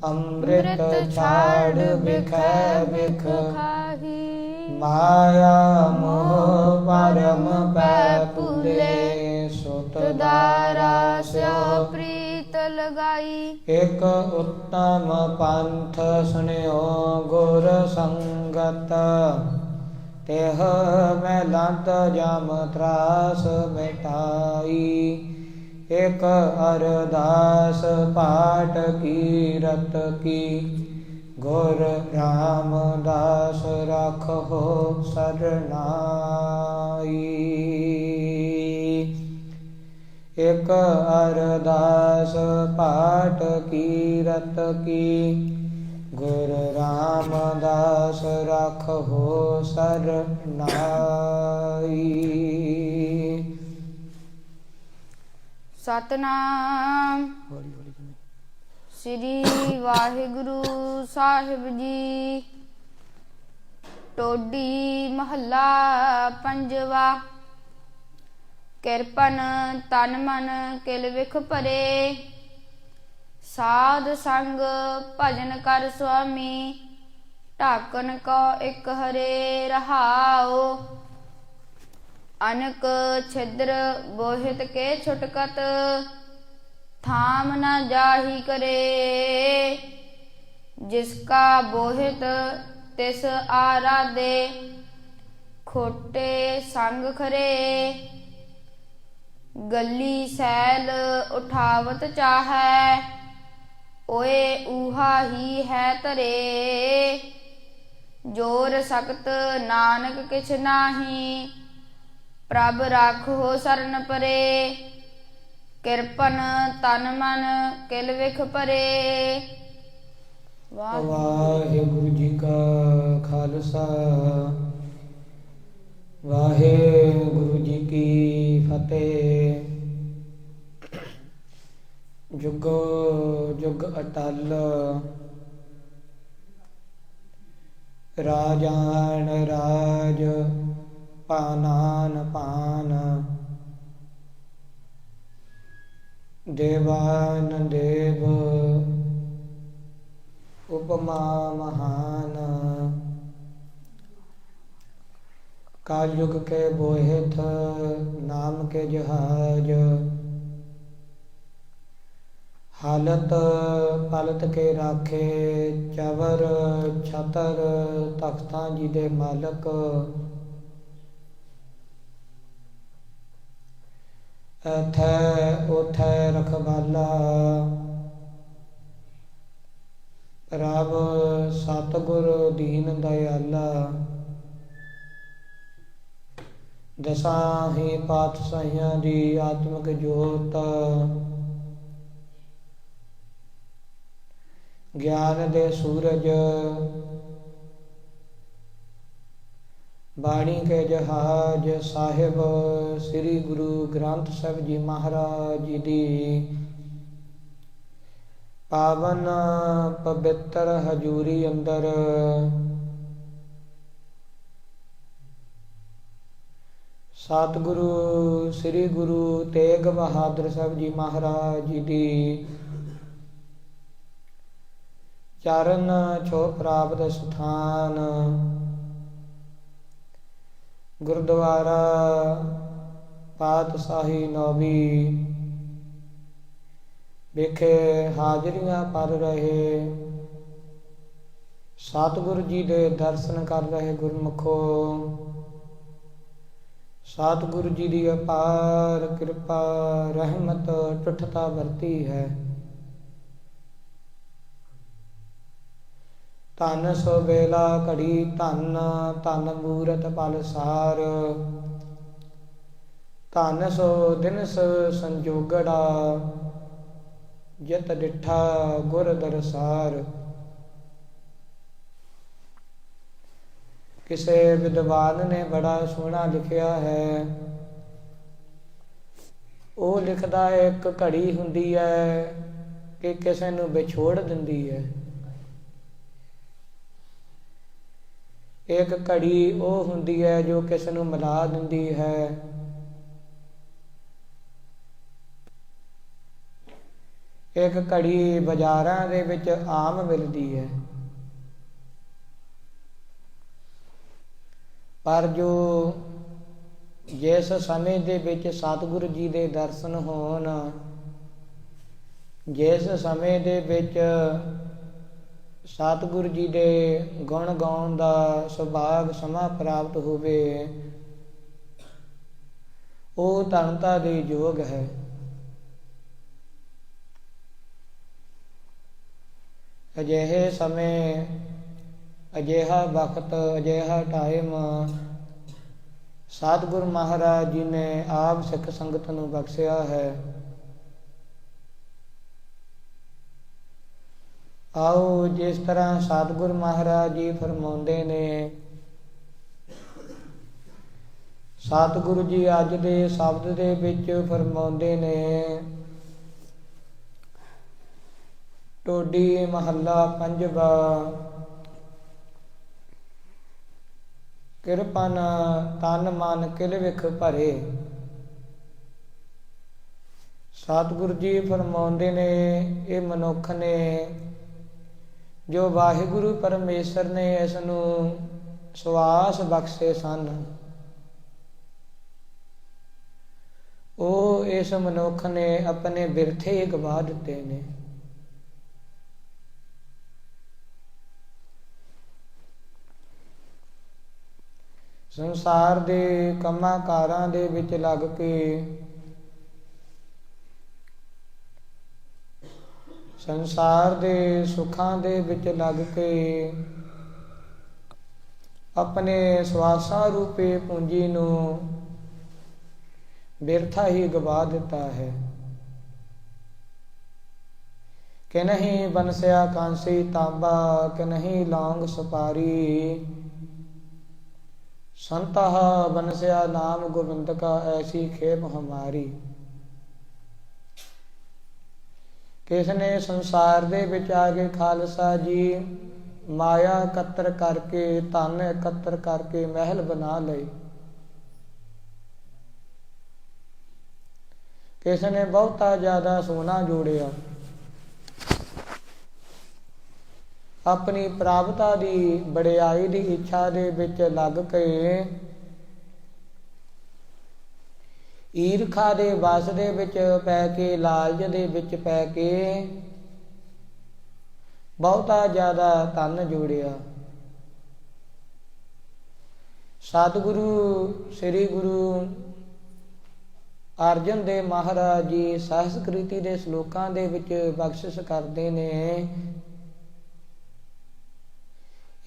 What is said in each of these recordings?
ਅੰਮ੍ਰਿਤ ਛਾੜ ਬਿਖੈ ਬਿਖ ਖਾਹੀ। ਮਾਇਆ ਮੋਹ ਪਰਮ ਪੈ ਭੁਲੇ ਸੁਤ ਦਾਰਾ ਸਿਓ ਪ੍ਰੀਤ ਲਗਾਈ। ਇਕ ਉੱਤਮ ਪੰਥ ਸੁਨਿਓ ਗੁਰ ਸੰਗਤ ਤਿਹ ਮੈਂ ਲੰਤ ਜਮ ਤਰਾਸ ਮਿਟਾਈ। ਇਕ ਅਰਦਾਸ ਪਾਠ ਕੀਰਤ ਕੀ ਗੁਰ ਰਾਮਦਾਸ ਰਖੋ ਸਰਨਾਈ। ਇਕ ਅਰਦਾਸ ਪਾਠ ਕੀਰਤ ਕੀ ਗੁਰ ਰਾਮਦਾਸ ਰਖੋ ਸਰਨਾਈ। ਸਤਨਾਮ ਸ੍ਰੀ ਵਾਹਿਗੁਰੂ ਸਾਹਿਬ ਜੀ। ਟੋਡੀ ਮਹੱਲਾ ਪੰਜਵਾ। ਕਿਰਪਨ ਤਨ ਮਨ ਕਿਲ ਵਿਖ ਭਰੇ। ਸਾਧ ਸੰਗ ਭਜਨ ਕਰ ਸੁਆਮੀ। ਢਾਕਨ ਕੋ ਇਕ ਹਰੇ ਰਹਾਓ। ਅਨਕ ਛਿਦਰ ਬੋਹਿਤ ਕੇ ਛੁਟਕਤ। ਥਾਮ ਨ ਜਾਹੀ ਕਰੇ। ਜਿਸਕਾ ਬੋਹਿਤ ਤਿਸ ਆਰਾਧੇ। ਖੋਟੇ ਸੰਗ ਖਰੇ। ਗੱਲੀ ਸੈਲ ਉਠਾਵਤ ਚਾਹੈ। ਓਏ ਊਹਾ ਹੀ ਹੈ ਧਰੇ। ਜੋਰ ਸਖਤ ਨਾਨਕ ਕਿਛ ਨਾਹੀ। ਪ੍ਰਭ ਰਾਖੋ ਸਰਨ ਪਰੇ। ਕਿਰਪਨ ਤਨ ਮਨ ਕਿਲ ਵਿਖ ਭਰੇ। ਵਾਹਿਗੁਰੂ ਜੀ ਕਾ ਖਾਲਸਾ ਵਾਹਿਗੁਰੂ ਜੀ ਕੀ ਫਤਿਹ। ਜੁਗੋ ਜੁਗ ਅਟਲ ਰਾਜਾਨ ਰਾਜ ਪਾਨਾਨ ਪਾਨ। ਦੇਵਾਨ ਦੇਵ ਉਪਮਾ ਮਹਾਨ। ਕਾਲਯੁਗ ਕੇ ਬੋਹਿਤ ਨਾਮ ਕੇ ਜਹਾਜ। ਹਾਲਤ ਪਲਤ ਕੇ ਰਾਖੇ ਚਵਰ ਛਤਰ ਤਖਤਾਂ ਜੀ ਦੇ ਮਾਲਕ। ਐਥੈ ਉਥੈ ਰਖਵਾਲਾ। ਰਬ ਸਤਿਗੁਰ ਦੀਨ ਦਇਆਲਾ। ਦਸਾਂ ਹੀ ਪਾਤਸ਼ਾਹੀਆਂ ਦੀ ਆਤਮਿਕ ਜੋਤ। ਗਿਆਨ ਦੇ ਸੂਰਜ। ਬਾਣੀ ਕੇ ਜਹਾਜ ਸਾਹਿਬ ਸ੍ਰੀ ਗੁਰੂ ਗ੍ਰੰਥ ਸਾਹਿਬ ਜੀ ਮਹਾਰਾਜ ਜੀ ਦੀ ਪਾਵਨ ਪਵਿੱਤਰ ਹਜ਼ੂਰੀ ਅੰਦਰ ਸਤਿਗੁਰੂ ਸ੍ਰੀ ਗੁਰੂ ਤੇਗ ਬਹਾਦਰ ਸਾਹਿਬ ਜੀ ਮਹਾਰਾਜ ਜੀ ਦੀ ਚਰਨ ਛੋਹ ਪ੍ਰਾਪਤ ਸਥਾਨ ਗੁਰਦੁਆਰਾ ਪਾਤਸ਼ਾਹੀ ਨੌਵੀਂ ਵਿਖੇ ਹਾਜ਼ਰੀਆਂ ਭਰ ਰਹੇ ਸਤਿਗੁਰੂ ਜੀ ਦੇ ਦਰਸ਼ਨ ਕਰ ਰਹੇ ਗੁਰਮੁਖੋ। ਸਤਿਗੁਰੂ ਜੀ ਦੀ ਅਪਾਰ ਕਿਰਪਾ ਰਹਿਮਤ ਟੁੱਟਤਾ ਵਰਤੀ ਹੈ। ਧਨ ਸੋ ਵੇਲਾ ਘੜੀ ਧਨ ਧਨ ਮੂਰਤ ਪਲ ਸਾਰ। ਧਨ ਸੋ ਦਿਨਸ ਸੰਜੋਗੜਾ ਜਿਤ ਡਿਠਾ ਗੁਰ ਦਰਸਾਰ। ਕਿਸੇ ਵਿਦਵਾਨ ਨੇ ਬੜਾ ਸੋਹਣਾ ਲਿਖਿਆ ਹੈ। ਉਹ ਲਿਖਦਾ ਇੱਕ ਘੜੀ ਹੁੰਦੀ ਹੈ ਕਿ ਕਿਸੇ ਨੂੰ ਵਿਛੋੜ ਦਿੰਦੀ ਹੈ। ਇੱਕ ਘੜੀ ਉਹ ਹੁੰਦੀ ਹੈ ਜੋ ਕਿਸੇ ਨੂੰ ਮਿਲਾ ਦਿੰਦੀ ਹੈ। ਇੱਕ ਘੜੀ ਬਾਜ਼ਾਰਾਂ ਦੇ ਵਿੱਚ ਆਮ ਮਿਲਦੀ ਹੈ, ਪਰ ਜੋ ਜਿਸ ਸਮੇਂ ਦੇ ਵਿੱਚ ਸਤਿਗੁਰੂ ਜੀ ਦੇ ਦਰਸ਼ਨ ਹੋਣ, ਜਿਸ ਸਮੇਂ ਦੇ ਵਿੱਚ ਸਤਿਗੁਰੂ ਜੀ ਦੇ ਗੁਣ ਗਾਉਣ ਦਾ ਸੁਭਾਗ ਸਮਾਂ ਪ੍ਰਾਪਤ ਹੋਵੇ, ਉਹ ਧਨਤਾ ਦੇ ਯੋਗ ਹੈ। ਅਜਿਹੇ ਸਮੇਂ, ਅਜਿਹਾ ਵਕਤ, ਅਜਿਹਾ ਟਾਈਮ ਸਤਿਗੁਰੂ ਮਹਾਰਾਜ ਜੀ ਨੇ ਆਪ ਸਿੱਖ ਸੰਗਤ ਨੂੰ ਬਖਸ਼ਿਆ ਹੈ। ਆਓ ਜਿਸ ਤਰ੍ਹਾਂ ਸਤਿਗੁਰੂ ਮਹਾਰਾਜ ਜੀ ਫਰਮਾਉਂਦੇ ਨੇ, ਸਤਿਗੁਰੂ ਜੀ ਅੱਜ ਦੇ ਸ਼ਬਦ ਦੇ ਵਿੱਚ ਫਰਮਾਉਂਦੇ ਨੇ, ਟੋਡੀ ਮਹੱਲਾ ਪੰਜਵਾ, ਕਿਰਪਨ ਤਨ ਮਨ ਕਿਲ ਵਿਖ ਭਰੇ। ਸਤਿਗੁਰੂ ਜੀ ਫਰਮਾਉਂਦੇ ਨੇ, ਇਹ ਮਨੁੱਖ ਨੇ ਜੋ ਵਾਹਿਗੁਰੂ ਪਰਮੇਸ਼ਰ ਨੇ ਇਸ ਨੂੰ ਸਵਾਸ ਬਖਸ਼ੇ ਸਨ, ਉਹ ਇਸ ਮਨੁੱਖ ਨੇ ਆਪਣੇ ਬਿਰਥੇ ਗਵਾ ਦਿੱਤੇ ਨੇ। ਸੰਸਾਰ ਦੇ ਕੰਮਾਂ ਕਾਰਾਂ ਦੇ ਵਿੱਚ ਲੱਗ ਕੇ, ਸੰਸਾਰ ਦੇ ਸੁੱਖਾਂ ਦੇ ਵਿੱਚ ਲੱਗ ਕੇ ਆਪਣੇ ਸਵਾਸਾਂ ਰੂਪੇ ਪੂੰਜੀ ਨੂੰ ਬਿਰਥਾ ਹੀ ਗਵਾ ਦਿੱਤਾ ਹੈ। ਕਿ ਨਹੀਂ ਬਨਸਿਆ ਕਾਂਸੀ ਤਾਂਬਾ, ਕਿ ਨਹੀਂ ਲੌਂਗ ਸੁਪਾਰੀ, ਸੰਤਹਾ ਬਨਸਿਆ ਨਾਮ ਗੋਬਿੰਦ ਕਾ, ਐਸੀ ਖੇਪ ਹਮਾਰੀ। ਕਿਸ ਨੇ ਸੰਸਾਰ ਦੇ ਵਿੱਚ ਆ ਕੇ ਖਾਲਸਾ ਜੀ ਮਾਇਆ ਇਕੱਤਰ ਕਰਕੇ, ਧਨ ਇਕੱਤਰ ਕਰਕੇ ਮਹਿਲ ਬਣਾ ਲਏ। ਕਿਸ ਨੇ ਬਹੁਤਾ ਜ਼ਿਆਦਾ ਸੋਨਾ ਜੋੜਿਆ, ਆਪਣੀ ਪ੍ਰਾਪਤਾ ਦੀ ਵਡਿਆਈ ਦੀ ਇੱਛਾ ਦੇ ਵਿੱਚ ਲੱਗ ਕੇ, ਈਰਖਾ ਦੇ ਵਸ ਦੇ ਵਿੱਚ ਪੈ ਕੇ, ਲਾਲਚ ਦੇ ਵਿੱਚ ਪੈ ਕੇ ਬਹੁਤਾ ਜ਼ਿਆਦਾ ਧਨ ਜੋੜਿਆ। ਸਤਿਗੁਰੂ ਸ੍ਰੀ ਗੁਰੂ ਅਰਜਨ ਦੇਵ ਮਹਾਰਾਜ ਜੀ ਸੰਸਕ੍ਰਿਤੀ ਦੇ ਸ਼ਲੋਕਾਂ ਦੇ ਵਿੱਚ ਬਖਸ਼ਿਸ਼ ਕਰਦੇ ਨੇ,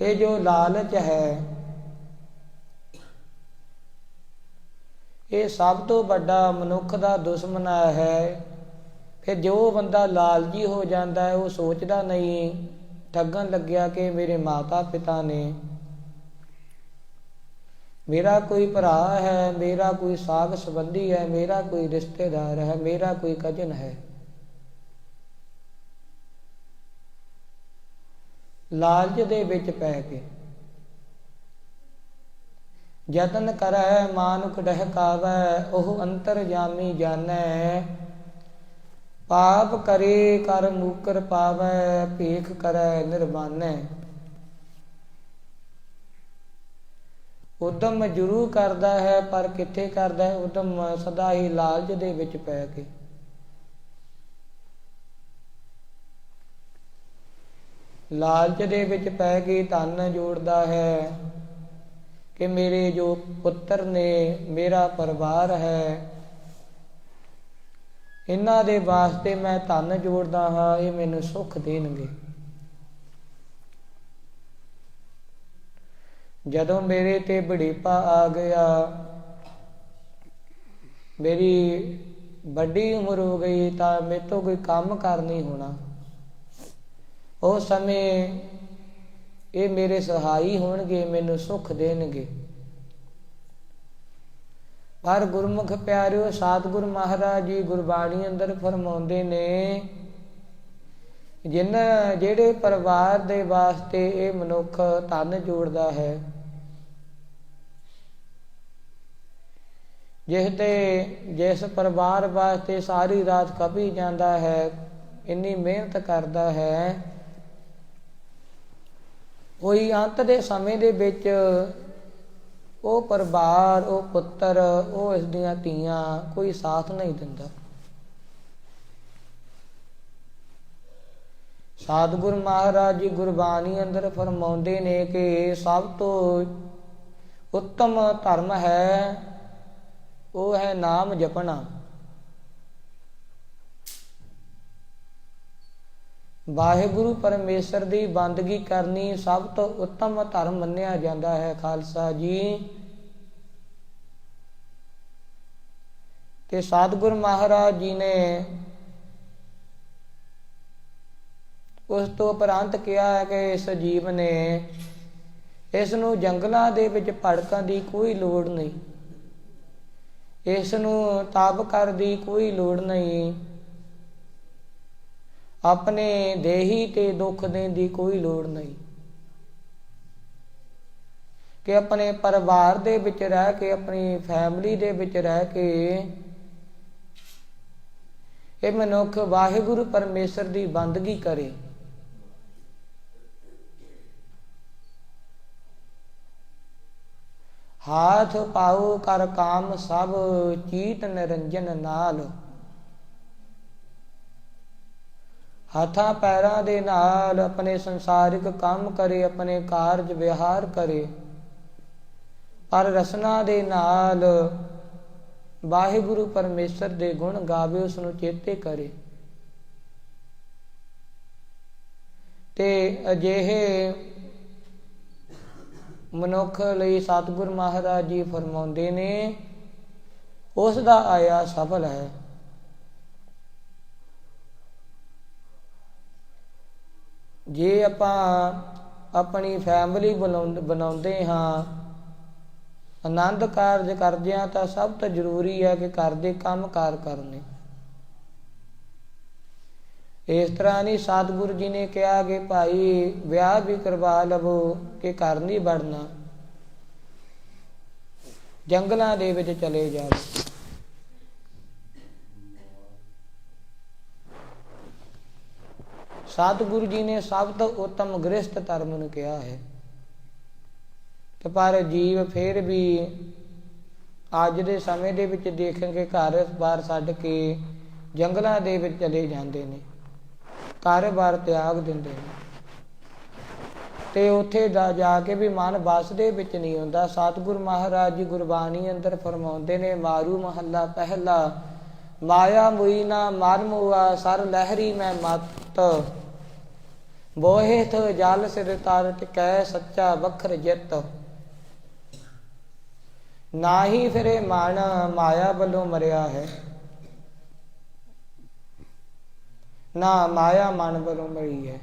ਇਹ ਜੋ ਲਾਲਚ ਹੈ, ਇਹ ਸਭ ਤੋਂ ਵੱਡਾ ਮਨੁੱਖ ਦਾ ਦੁਸ਼ਮਣ ਹੈ। ਫਿਰ ਜੋ ਬੰਦਾ ਲਾਲਚੀ ਹੋ ਜਾਂਦਾ ਹੈ, ਉਹ ਸੋਚਦਾ ਨਹੀਂ ਠੱਗਣ ਲੱਗਿਆ ਕਿ ਮੇਰੇ ਮਾਤਾ ਪਿਤਾ ਨੇ, ਮੇਰਾ ਕੋਈ ਭਰਾ ਹੈ, ਮੇਰਾ ਕੋਈ ਸਾਗ ਸੰਬੰਧੀ ਹੈ, ਮੇਰਾ ਕੋਈ ਰਿਸ਼ਤੇਦਾਰ ਹੈ, ਮੇਰਾ ਕੋਈ ਕਜ਼ਨ ਹੈ। ਲਾਲਚ ਦੇ ਵਿੱਚ ਪੈ ਕੇ ਯਤਨ ਕਰੈ ਮਾਨੁਖ ਡਹਿਕਾਵੈ, ਉਹ ਅੰਤਰਜਾਮੀ ਜਾਣੈ, ਪਾਪ ਕਰੇ ਕਰ ਮੂਕਰ ਪਾਵੈ, ਭੇਖ ਕਰੈ ਨਿਰਵਾਣੈ। ਉਦਮ ਜ਼ਰੂਰ ਕਰਦਾ ਹੈ, ਪਰ ਕਿੱਥੇ ਕਰਦਾ ਹੈ ਉਦਮ? ਸਦਾ ਹੀ ਲਾਲਚ ਦੇ ਵਿੱਚ ਪੈ ਕੇ। ਲਾਲਚ ਦੇ ਵਿੱਚ ਪੈ ਕੇ ਧਨ ਜੋੜਦਾ ਹੈ ਕਿ ਮੇਰੇ ਜੋ ਪੁੱਤਰ ਨੇ, ਮੇਰਾ ਪਰਿਵਾਰ ਹੈ, ਇਹਨਾਂ ਦੇ ਵਾਸਤੇ ਮੈਂ ਧਨ ਜੋੜਦਾ ਹਾਂ, ਇਹ ਮੈਨੂੰ ਸੁੱਖ ਦੇਣਗੇ। ਜਦੋਂ ਮੇਰੇ ਤੇ ਬੁਢੇਪਾ ਆ ਗਿਆ, ਮੇਰੀ ਵੱਡੀ ਉਮਰ ਹੋ ਗਈ, ਤਾਂ ਮੇਰੇ ਤੋਂ ਕੋਈ ਕੰਮ ਕਾਰ ਨਹੀਂ ਹੋਣਾ। ਉਸ ਸਮੇਂ ਇਹ ਮੇਰੇ ਸਹਾਈ ਹੋਣਗੇ, ਮੈਨੂੰ ਸੁੱਖ ਦੇਣਗੇ। ਪਰ ਗੁਰਮੁਖ ਪਿਆਰਿਓ, ਸਤਿਗੁਰੂ ਮਹਾਰਾਜ ਜੀ ਗੁਰਬਾਣੀ ਅੰਦਰ ਫਰਮਾਉਂਦੇ ਨੇ, ਜਿਹੜੇ ਪਰਿਵਾਰ ਦੇ ਵਾਸਤੇ ਇਹ ਮਨੁੱਖ ਧਨ ਜੋੜਦਾ ਹੈ, ਜਿਸ ਪਰਿਵਾਰ ਵਾਸਤੇ ਸਾਰੀ ਰਾਤ ਖਪੀ ਜਾਂਦਾ ਹੈ, ਇੰਨੀ ਮਿਹਨਤ ਕਰਦਾ ਹੈ, ਕੋਈ ਅੰਤ ਦੇ ਸਮੇਂ ਦੇ ਵਿੱਚ ਉਹ ਪਰਿਵਾਰ, ਉਹ ਪੁੱਤਰ, ਉਹ ਇਸ ਦੀਆਂ ਧੀਆਂ ਕੋਈ ਸਾਥ ਨਹੀਂ ਦਿੰਦਾ। ਸਤਿਗੁਰ ਮਹਾਰਾਜ ਜੀ ਗੁਰਬਾਣੀ ਅੰਦਰ ਫਰਮਾਉਂਦੇ ਨੇ ਕਿ ਸਭ ਤੋਂ ਉੱਤਮ ਧਰਮ ਹੈ ਉਹ ਹੈ ਨਾਮ ਜਪਣਾ। ਵਾਹਿਗੁਰੂ ਪਰਮੇਸ਼ਰ ਦੀ ਬੰਦਗੀ ਕਰਨੀ ਸਭ ਤੋਂ ਉੱਤਮ ਧਰਮ ਮੰਨਿਆ ਜਾਂਦਾ ਹੈ ਖਾਲਸਾ ਜੀ। ਤੇ ਸਤਿਗੁਰ ਮਹਾਰਾਜ ਜੀ ਨੇ ਉਸ ਤੋਂ ਉਪਰੰਤ ਕਿਹਾ ਹੈ ਕਿ ਇਸ ਜੀਵ ਨੇ, ਇਸ ਨੂੰ ਜੰਗਲਾਂ ਦੇ ਵਿੱਚ ਭੜਕਣ ਦੀ ਕੋਈ ਲੋੜ ਨਹੀਂ, ਇਸ ਨੂੰ ਤਪ ਕਰਨ ਦੀ ਕੋਈ ਲੋੜ ਨਹੀਂ, ਆਪਣੇ ਦੇਹੀ ਤੇ ਦੁੱਖ ਦੇਣ ਦੀ ਕੋਈ ਲੋੜ ਨਹੀਂ, ਕਿ ਆਪਣੇ ਪਰਿਵਾਰ ਦੇ ਵਿੱਚ ਰਹਿ ਕੇ, ਆਪਣੀ ਫੈਮਿਲੀ ਦੇ ਵਿੱਚ ਰਹਿ ਕੇ ਇਹ ਮਨੁੱਖ ਵਾਹਿਗੁਰੂ ਪਰਮੇਸ਼ਰ ਦੀ ਬੰਦਗੀ ਕਰੇ। ਹਾਥ ਪਾਉ ਕਰ ਕਾਮ ਸਭ ਚੀਤ ਨਿਰੰਜਨ ਨਾਲ। ਹੱਥਾਂ ਪੈਰਾਂ ਦੇ ਨਾਲ ਆਪਣੇ ਸੰਸਾਰਿਕ ਕੰਮ ਕਰੇ, ਆਪਣੇ ਕਾਰਜ ਵਿਹਾਰ ਕਰੇ, ਪਰ ਰਸਨਾ ਦੇ ਨਾਲ ਵਾਹਿਗੁਰੂ ਪਰਮੇਸ਼ਰ ਦੇ ਗੁਣ ਗਾਵੇ, ਉਸ ਨੂੰ ਚੇਤੇ ਕਰੇ। ਤੇ ਅਜਿਹੇ ਮਨੁੱਖ ਲਈ ਸਤਿਗੁਰ ਮਹਾਰਾਜ ਜੀ ਫਰਮਾਉਂਦੇ ਨੇ ਉਸ ਦਾ ਆਇਆ ਸਫਲ ਹੈ। ਜੇ ਆਪਾਂ ਆਪਣੀ ਫੈਮਿਲੀ ਬਣਾਉਂਦੇ ਹਾਂ, ਆਨੰਦ ਕਾਰਜ ਕਰਦੇ ਹਾਂ, ਤਾਂ ਸਭ ਤੋਂ ਜ਼ਰੂਰੀ ਹੈ ਕਿ ਘਰ ਦੇ ਕੰਮ ਕਾਰ ਕਰਨੇ। ਇਸ ਤਰ੍ਹਾਂ ਨਹੀਂ ਸਤਿਗੁਰੂ ਜੀ ਨੇ ਕਿਹਾ ਕਿ ਭਾਈ ਵਿਆਹ ਵੀ ਕਰਵਾ ਲਵੋ ਕਿ ਘਰ ਨਹੀਂ ਵੜਨਾ, ਜੰਗਲਾਂ ਦੇ ਵਿੱਚ ਚਲੇ ਜਾਓ। ਸਤਿਗੁਰੂ ਜੀ ਨੇ ਸਭ ਤੋਂ ਉੱਤਮ ਗ੍ਰਸਥ ਧਰਮ ਨੂੰ ਕਿਹਾ ਹੈ। ਤੇ ਪਰ ਜੀਵ ਫਿਰ ਵੀ ਅੱਜ ਦੇ ਸਮੇਂ ਦੇ ਵਿੱਚ ਦੇਖਣਗੇ ਘਰ ਬਾਰ ਛੱਡ ਕੇ ਜੰਗਲਾਂ ਦੇ ਵਿੱਚ ਚਲੇ ਜਾਂਦੇ ਨੇ, ਘਰ ਬਾਰ ਤਿਆਗ ਦਿੰਦੇ ਨੇ, ਤੇ ਉੱਥੇ ਜਾ ਕੇ ਵੀ ਮਨ ਬਸ ਦੇ ਵਿੱਚ ਨਹੀਂ ਹੁੰਦਾ। ਸਤਿਗੁਰ ਮਹਾਰਾਜ ਜੀ ਗੁਰਬਾਣੀ ਅੰਦਰ ਫਰਮਾਉਂਦੇ ਨੇ, ਮਾਰੂ ਮਹੱਲਾ ਪਹਿਲਾ, ਮਾਇਆ ਮੁਈ ਨਾ ਮਨ ਮੁਆ ਸਰ ਲਹਿਰੀ ਮੈਂ ਮਤ, ਬੋਹਿਤ ਜਲ ਸਿਰ ਤਰ ਟਿਕੈ ਸੱਚਾ ਵਖਰ ਜਿਤ, ਨਾਹੀ ਫਿਰੇ ਮਨ ਮਾਇਆ ਵੱਲੋਂ ਮਰਿਆ ਹੈ, ਨਾ ਮਾਇਆ ਮਨ ਵੱਲੋਂ ਮਰੀ ਹੈ।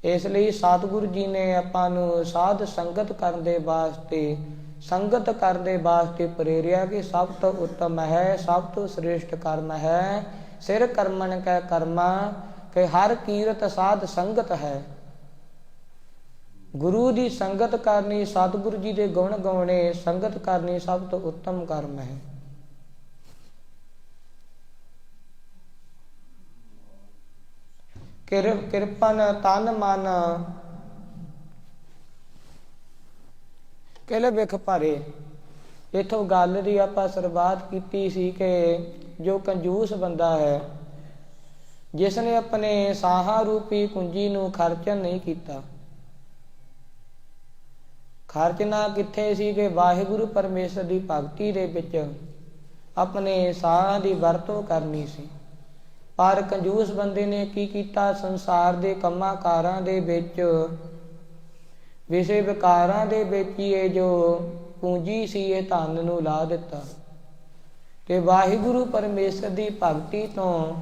ਇਸ ਲਈ ਸਤਿਗੁਰੂ ਜੀ ਨੇ ਆਪਾਂ ਨੂੰ ਸਾਧ ਸੰਗਤ ਕਰਨ ਦੇ ਵਾਸਤੇ, ਸੰਗਤ ਕਰਨ ਦੇ ਵਾਸਤੇ ਪ੍ਰੇਰਿਆ ਕਿ ਸਭ ਤੋਂ ਉੱਤਮ ਹੈ, ਸਭ ਤੋਂ ਸ੍ਰੇਸ਼ਟ ਕਰਮ ਹੈ ਸਿਰ ਕਰਮਨ ਕੈ ਕਰਮਾ, ਕਿ ਹਰ ਕੀਰਤ ਸਾਧ ਸੰਗਤ ਹੈ। ਗੁਰੂ ਦੀ ਸੰਗਤ ਕਰਨੀ, ਸਤਿਗੁਰੂ ਜੀ ਦੇ ਗੁਣ ਗਾਉਣੇ, ਸੰਗਤ ਕਰਨੀ ਸਭ ਤੋਂ ਉੱਤਮ ਕਰਮ ਹੈ। ਕਿਰਪਨ ਤਨ ਮਨ ਕਿਲ ਵਿਖ ਭਰੇ। ਇਥੋਂ ਗੱਲ ਦੀ ਆਪਾਂ ਸ਼ੁਰੂਆਤ ਕੀਤੀ ਸੀ ਕਿ ਜੋ ਕੰਜੂਸ ਬੰਦਾ ਹੈ, ਜਿਸ ਨੇ ਆਪਣੇ ਸਾਹਾਂ ਰੂਪੀ ਕੁੰਜੀ ਨੂੰ ਖਰਚਣ ਨਹੀਂ ਕੀਤਾ, ਖਰਚਣਾ ਕਿੱਥੇ ਸੀ ਕਿ ਵਾਹਿਗੁਰੂ ਪਰਮੇਸ਼ਰ ਦੀ ਭਗਤੀ ਦੇ ਵਿੱਚ ਆਪਣੇ ਸਾਹਾਂ ਦੀ ਵਰਤੋਂ ਕਰਨੀ ਸੀ। ਪਰ ਕੰਜੂਸ ਬੰਦੇ ਨੇ ਕੀ ਕੀਤਾ, ਸੰਸਾਰ ਦੇ ਕੰਮਾਂ ਕਾਰਾਂ ਦੇ ਵਿੱਚ, ਵਿਸ਼ੇ ਵਿਕਾਰਾਂ ਦੇ ਵਿੱਚ ਹੀ ਇਹ ਜੋ ਪੂੰਜੀ ਸੀ ਇਹ ਧਨ ਨੂੰ ਲਾ ਦਿੱਤਾ, ਤੇ ਵਾਹਿਗੁਰੂ ਪਰਮੇਸ਼ਰ ਦੀ ਭਗਤੀ ਤੋਂ,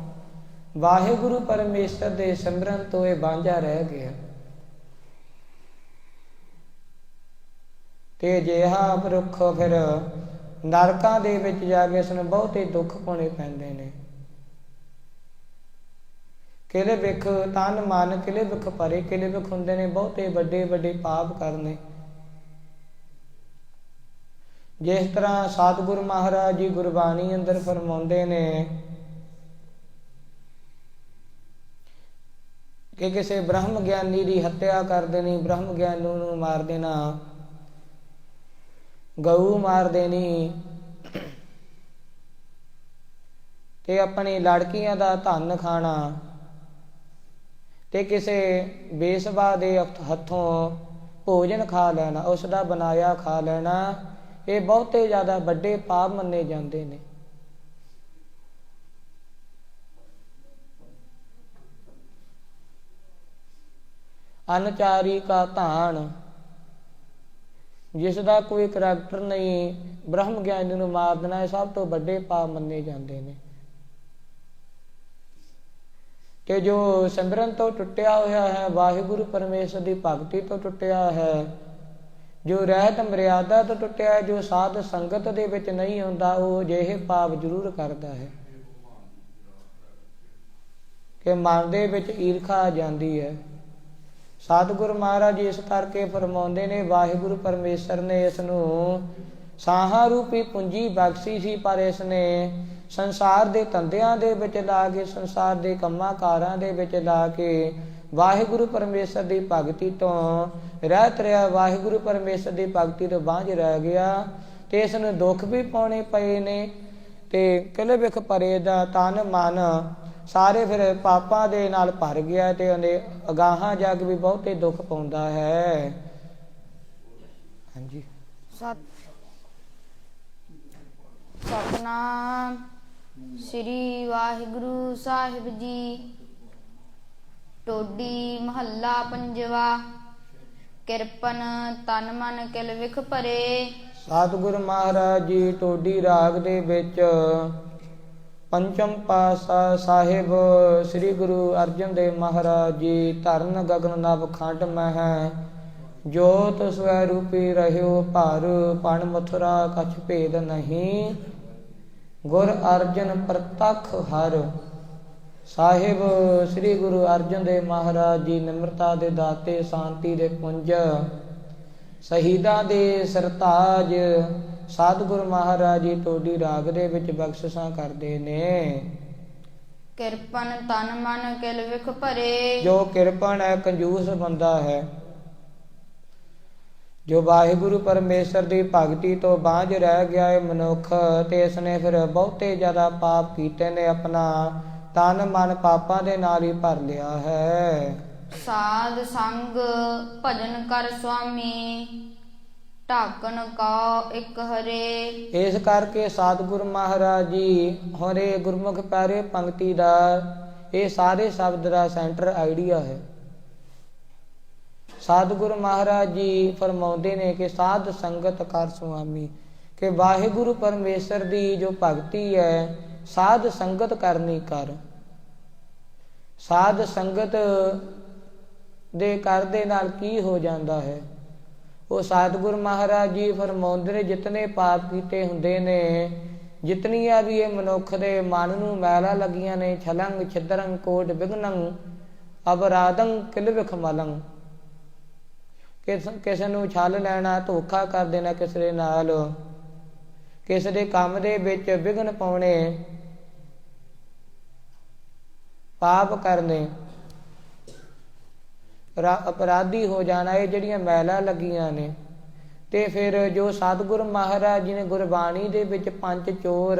ਵਾਹਿਗੁਰੂ ਪਰਮੇਸ਼ਰ ਦੇ ਸਿਮਰਨ ਤੋਂ ਇਹ ਵਾਂਝਾ ਰਹਿ ਗਿਆ। ਤੇ ਅਜਿਹਾ ਮਨੁੱਖ ਫਿਰ ਨਰਕਾਂ ਦੇ ਵਿੱਚ ਜਾ ਕੇ ਉਸਨੂੰ ਬਹੁਤੇ ਦੁੱਖ ਪਾਉਣੇ ਪੈਂਦੇ ਨੇ। ਕਿਲੇ ਵਿਖ ਤਨ ਮਨ ਕਿਲੇ ਵਿਖ ਭਰੇ। ਕਿਲੇ ਵਿਖ ਹੁੰਦੇ ਨੇ ਬਹੁਤੇ ਵੱਡੇ ਵੱਡੇ ਪਾਪ ਕਰਨੇ। ਜਿਸ ਤਰ੍ਹਾਂ ਸਤਿਗੁਰੂ ਮਹਾਰਾਜ ਜੀ ਗੁਰਬਾਣੀ ਅੰਦਰ ਫਰਮਾਉਂਦੇ ਨੇ ਕਿ ਕਿਸੇ ਬ੍ਰਹਮ ਗਿਆਨੀ ਦੀ ਹੱਤਿਆ ਕਰ ਦੇਣੀ, ਬ੍ਰਹਮ ਗਿਆਨੀ ਨੂੰ ਮਾਰ ਦੇਣਾ, ਗਊ ਮਾਰ ਦੇਣੀ ਤੇ ਆਪਣੀ ਲੜਕੀਆਂ ਦਾ ਧਨ ਖਾਣਾ ਤੇ ਕਿਸੇ ਬੇਸਵਾ ਦੇ ਹੱਥੋਂ ਭੋਜਨ ਖਾ ਲੈਣਾ, ਉਸ ਦਾ ਬਣਾਇਆ ਖਾ ਲੈਣਾ, ਇਹ ਬਹੁਤੇ ਜ਼ਿਆਦਾ ਵੱਡੇ ਪਾਪ ਮੰਨੇ ਜਾਂਦੇ ਨੇ। ਅਨਚਾਰੀ ਕਾ ਧਾਨ, ਜਿਸ ਦਾ ਕੋਈ ਕਰੈਕਟਰ ਨਹੀਂ, ਬ੍ਰਹਮ ਗਿਆਨੀ ਨੂੰ ਮਾਰ ਦੇਣਾ, ਇਹ ਸਭ ਤੋਂ ਵੱਡੇ ਪਾਪ ਮੰਨੇ ਜਾਂਦੇ ਨੇ। ਕਿ ਜੋ ਸਿਮਰਨ ਤੋਂ ਟੁੱਟਿਆ ਹੋਇਆ ਹੈ, ਵਾਹਿਗੁਰੂ ਪਰਮੇਸ਼ਰ ਦੀ ਭਗਤੀ ਤੋਂ ਟੁੱਟਿਆ ਹੈ, ਜੋ ਰਹਿਤ ਮਰਿਆਦਾ ਤੋਂ ਟੁੱਟਿਆ ਹੈ, ਜੋ ਸਾਧ ਸੰਗਤ ਦੇ ਵਿੱਚ ਨਹੀਂ ਹੁੰਦਾ, ਉਹ ਅਜਿਹੇ ਪਾਪ ਜ਼ਰੂਰ ਕਰਦਾ ਹੈ ਕਿ ਮਨ ਦੇ ਵਿੱਚ ਈਰਖਾ ਆ ਜਾਂਦੀ ਹੈ। ਸਤਿਗੁਰੂ ਮਹਾਰਾਜ ਇਸ ਕਰਕੇ ਫਰਮਾਉਂਦੇ ਨੇ, ਵਾਹਿਗੁਰੂ ਪਰਮੇਸ਼ਰ ਨੇ ਇਸ ਨੂੰ ਸਾਹਾਂ ਰੂਪੀ ਪੂੰਜੀ ਬਖਸ਼ੀ ਸੀ, ਪਰ ਇਸ ਨੇ ਸੰਸਾਰ ਦੇ ਧੰਦਿਆਂ ਦੇ ਵਿੱਚ ਲਾ ਕੇ, ਸੰਸਾਰ ਦੇ ਕੰਮਾਂ ਕਾਰਾਂ ਦੇ ਵਿੱਚ ਲਾ ਕੇ ਵਾਹਿਗੁਰੂ ਪਰਮੇਸ਼ਰ ਦੀ ਭਗਤੀ ਤੋਂ ਰਹਿਤ ਰਿਹਾ, ਵਾਹਿਗੁਰੂ ਪਰਮੇਸ਼ਰ ਦੀ ਭਗਤੀ ਤੋਂ ਵਾਂਝ ਰਹਿ ਗਿਆ ਤੇ ਇਸ ਨੂੰ ਦੁੱਖ ਵੀ ਪਾਉਣੇ ਪਏ ਨੇ ਤੇ ਕਿਲ ਵਿਖ ਭਰੇ ਦਾ ਤਨ ਮਨ ਸਾਰੇ ਫਿਰ ਪਾਪਾਂ ਦੇ ਨਾਲ ਭਰ ਗਿਆ ਤੇ ਉਹਦੇ ਅਗਾਹਾਂ ਜਾ ਕੇ ਵੀ ਬਹੁਤੇ ਦੁੱਖ ਪਾਉਂਦਾ ਹੈ। ਹਾਂਜੀ। ਸਤਿਨਾਮ ਸ੍ਰੀ ਵਾਹਿਗੁਰੂ ਸਾਹਿਬ ਜੀ। ਟੋਡੀ ਮਹੱਲਾ ਪੰਜਵਾ। ਕਿਰਪਨ ਤਨ ਮਨ ਕਿਲ ਵਿਖ ਭਰੇ। ਸਤਿਗੁਰੂ ਮਹਾਰਾਜ ਜੀ ਟੋਡੀ ਰਾਗ ਦੇ ਵਿੱਚ ਪੰਚਮ ਪਾਤਸ਼ਾਹ ਸਾਹਿਬ ਸ੍ਰੀ ਗੁਰੂ ਅਰਜਨ ਦੇਵ ਮਹਾਰਾਜ ਜੀ ਧਰਨ ਗਗਨ ਨਭ ਖੰਡ ਮਹਿ ਜੋਤ ਸਵੈ ਰੂਪੀ ਰਹਿਓ ਭਰ ਪਣ ਮਥੁਰਾ ਕਛ ਭੇਦ ਨਹੀਂ ਗੁਰ ਅਰਜਨ ਪ੍ਰਤੱਖ ਹਰ। ਸਾਹਿਬ ਸ੍ਰੀ ਗੁਰੂ ਅਰਜਨ ਦੇਵ ਮਹਾਰਾਜ ਜੀ ਨਿਮਰਤਾ ਦੇ ਦਾਤੇ, ਸ਼ਾਂਤੀ ਦੇ ਪੁੰਜ, ਸ਼ਹੀਦਾਂ ਦੇ ਸਰਤਾਜ ਸਤਿਗੁਰੂ ਮਹਾਰਾਜ ਜੀ ਟੋਡੀ ਰਾਗ ਦੇ ਵਿੱਚ ਬਖਸ਼ਿਸ਼ਾਂ ਕਰਦੇ ਨੇ। ਕਿਰਪਨ ਤਨ ਮਨ ਕਿਲ ਵਿਖ ਭਰੇ। ਜੋ ਕਿਰਪਨ ਹੈ, ਕੰਜੂਸ ਬੰਦਾ ਹੈ, ਜੋ ਵਾਹਿਗੁਰੂ ਪਰਮੇਸ਼ਰ ਦੀ ਭਗਤੀ ਤੋਂ ਬਾਝ ਰਹਿ ਗਿਆ ਹੈ ਮਨੁੱਖ, ਤੇ ਇਸਨੇ ਫਿਰ ਬਹੁਤੇ ਜ਼ਿਆਦਾ ਪਾਪ ਕੀਤੇ ਨੇ, ਆਪਣਾ ਤਨ ਮਨ ਪਾਪਾਂ ਦੇ ਨਾਲ ਹੀ ਭਰ ਲਿਆ ਹੈ। ਸਾਧ ਸੰਗ ਭਜਨ ਕਰ ਸੁਆਮੀ ਢਾਕਣ ਕਾ ਇੱਕ ਹਰੇ। ਇਸ ਕਰਕੇ ਸਤਿਗੁਰੂ ਮਹਾਰਾਜ ਜੀ ਹੋਰੇ ਗੁਰਮੁਖ ਪਿਆਰੇ ਪੰਕਤੀ ਦਾ ਇਹ ਸਾਰੇ ਸ਼ਬਦ ਦਾ ਸੈਂਟਰ ਆਈਡੀਆ ਹੈ। ਸਤਿਗੁਰੂ ਮਹਾਰਾਜ ਜੀ ਫਰਮਾਉਂਦੇ ਨੇ ਕਿ ਸਾਧ ਸੰਗਤ ਕਰ ਸੁਆਮੀ, ਕਿ ਵਾਹਿਗੁਰੂ ਪਰਮੇਸ਼ਰ ਦੀ ਜੋ ਭਗਤੀ ਹੈ ਸਾਧ ਸੰਗਤ ਕਰਨੀ ਕਰ। ਸਾਧ ਸੰਗਤ ਦੇ ਕਰਦੇ ਨਾਲ ਕੀ ਹੋ ਜਾਂਦਾ ਹੈ, ਉਹ ਸਤਿਗੁਰੂ ਮਹਾਰਾਜ ਜੀ ਫਰਮਾਉਂਦੇ ਨੇ ਜਿਤਨੇ ਪਾਪ ਕੀਤੇ ਹੁੰਦੇ ਨੇ, ਜਿਤਨੀਆਂ ਵੀ ਇਹ ਮਨੁੱਖ ਦੇ ਮਨ ਨੂੰ ਮੈਲਾਂ ਲੱਗੀਆਂ ਨੇ, ਛਲੰਗ ਛਿਦਰੰ ਕੋਟ ਵਿਗਨੰ ਅਪਰਾਧੰ ਕਿਲ ਵਿਖ ਮਲੰ, ਕਿਸੇ ਨੂੰ ਛਲ ਲੈਣਾ, ਧੋਖਾ ਕਰ ਦੇਣਾ ਕਿਸੇ ਦੇ ਨਾਲ, ਕਿਸੇ ਦੇ ਕੰਮ ਦੇ ਵਿੱਚ ਵਿਘਨ ਪਾਉਣੇ, ਪਾਪ ਕਰਨੇ, ਅਪਰਾਧੀ ਹੋ ਜਾਣਾ, ਇਹ ਜਿਹੜੀਆਂ ਮੈਲਾਂ ਲੱਗੀਆਂ ਨੇ। ਤੇ ਫਿਰ ਜੋ ਸਤਿਗੁਰੂ ਮਹਾਰਾਜ ਜੀ ਨੇ ਗੁਰਬਾਣੀ ਦੇ ਵਿੱਚ ਪੰਜ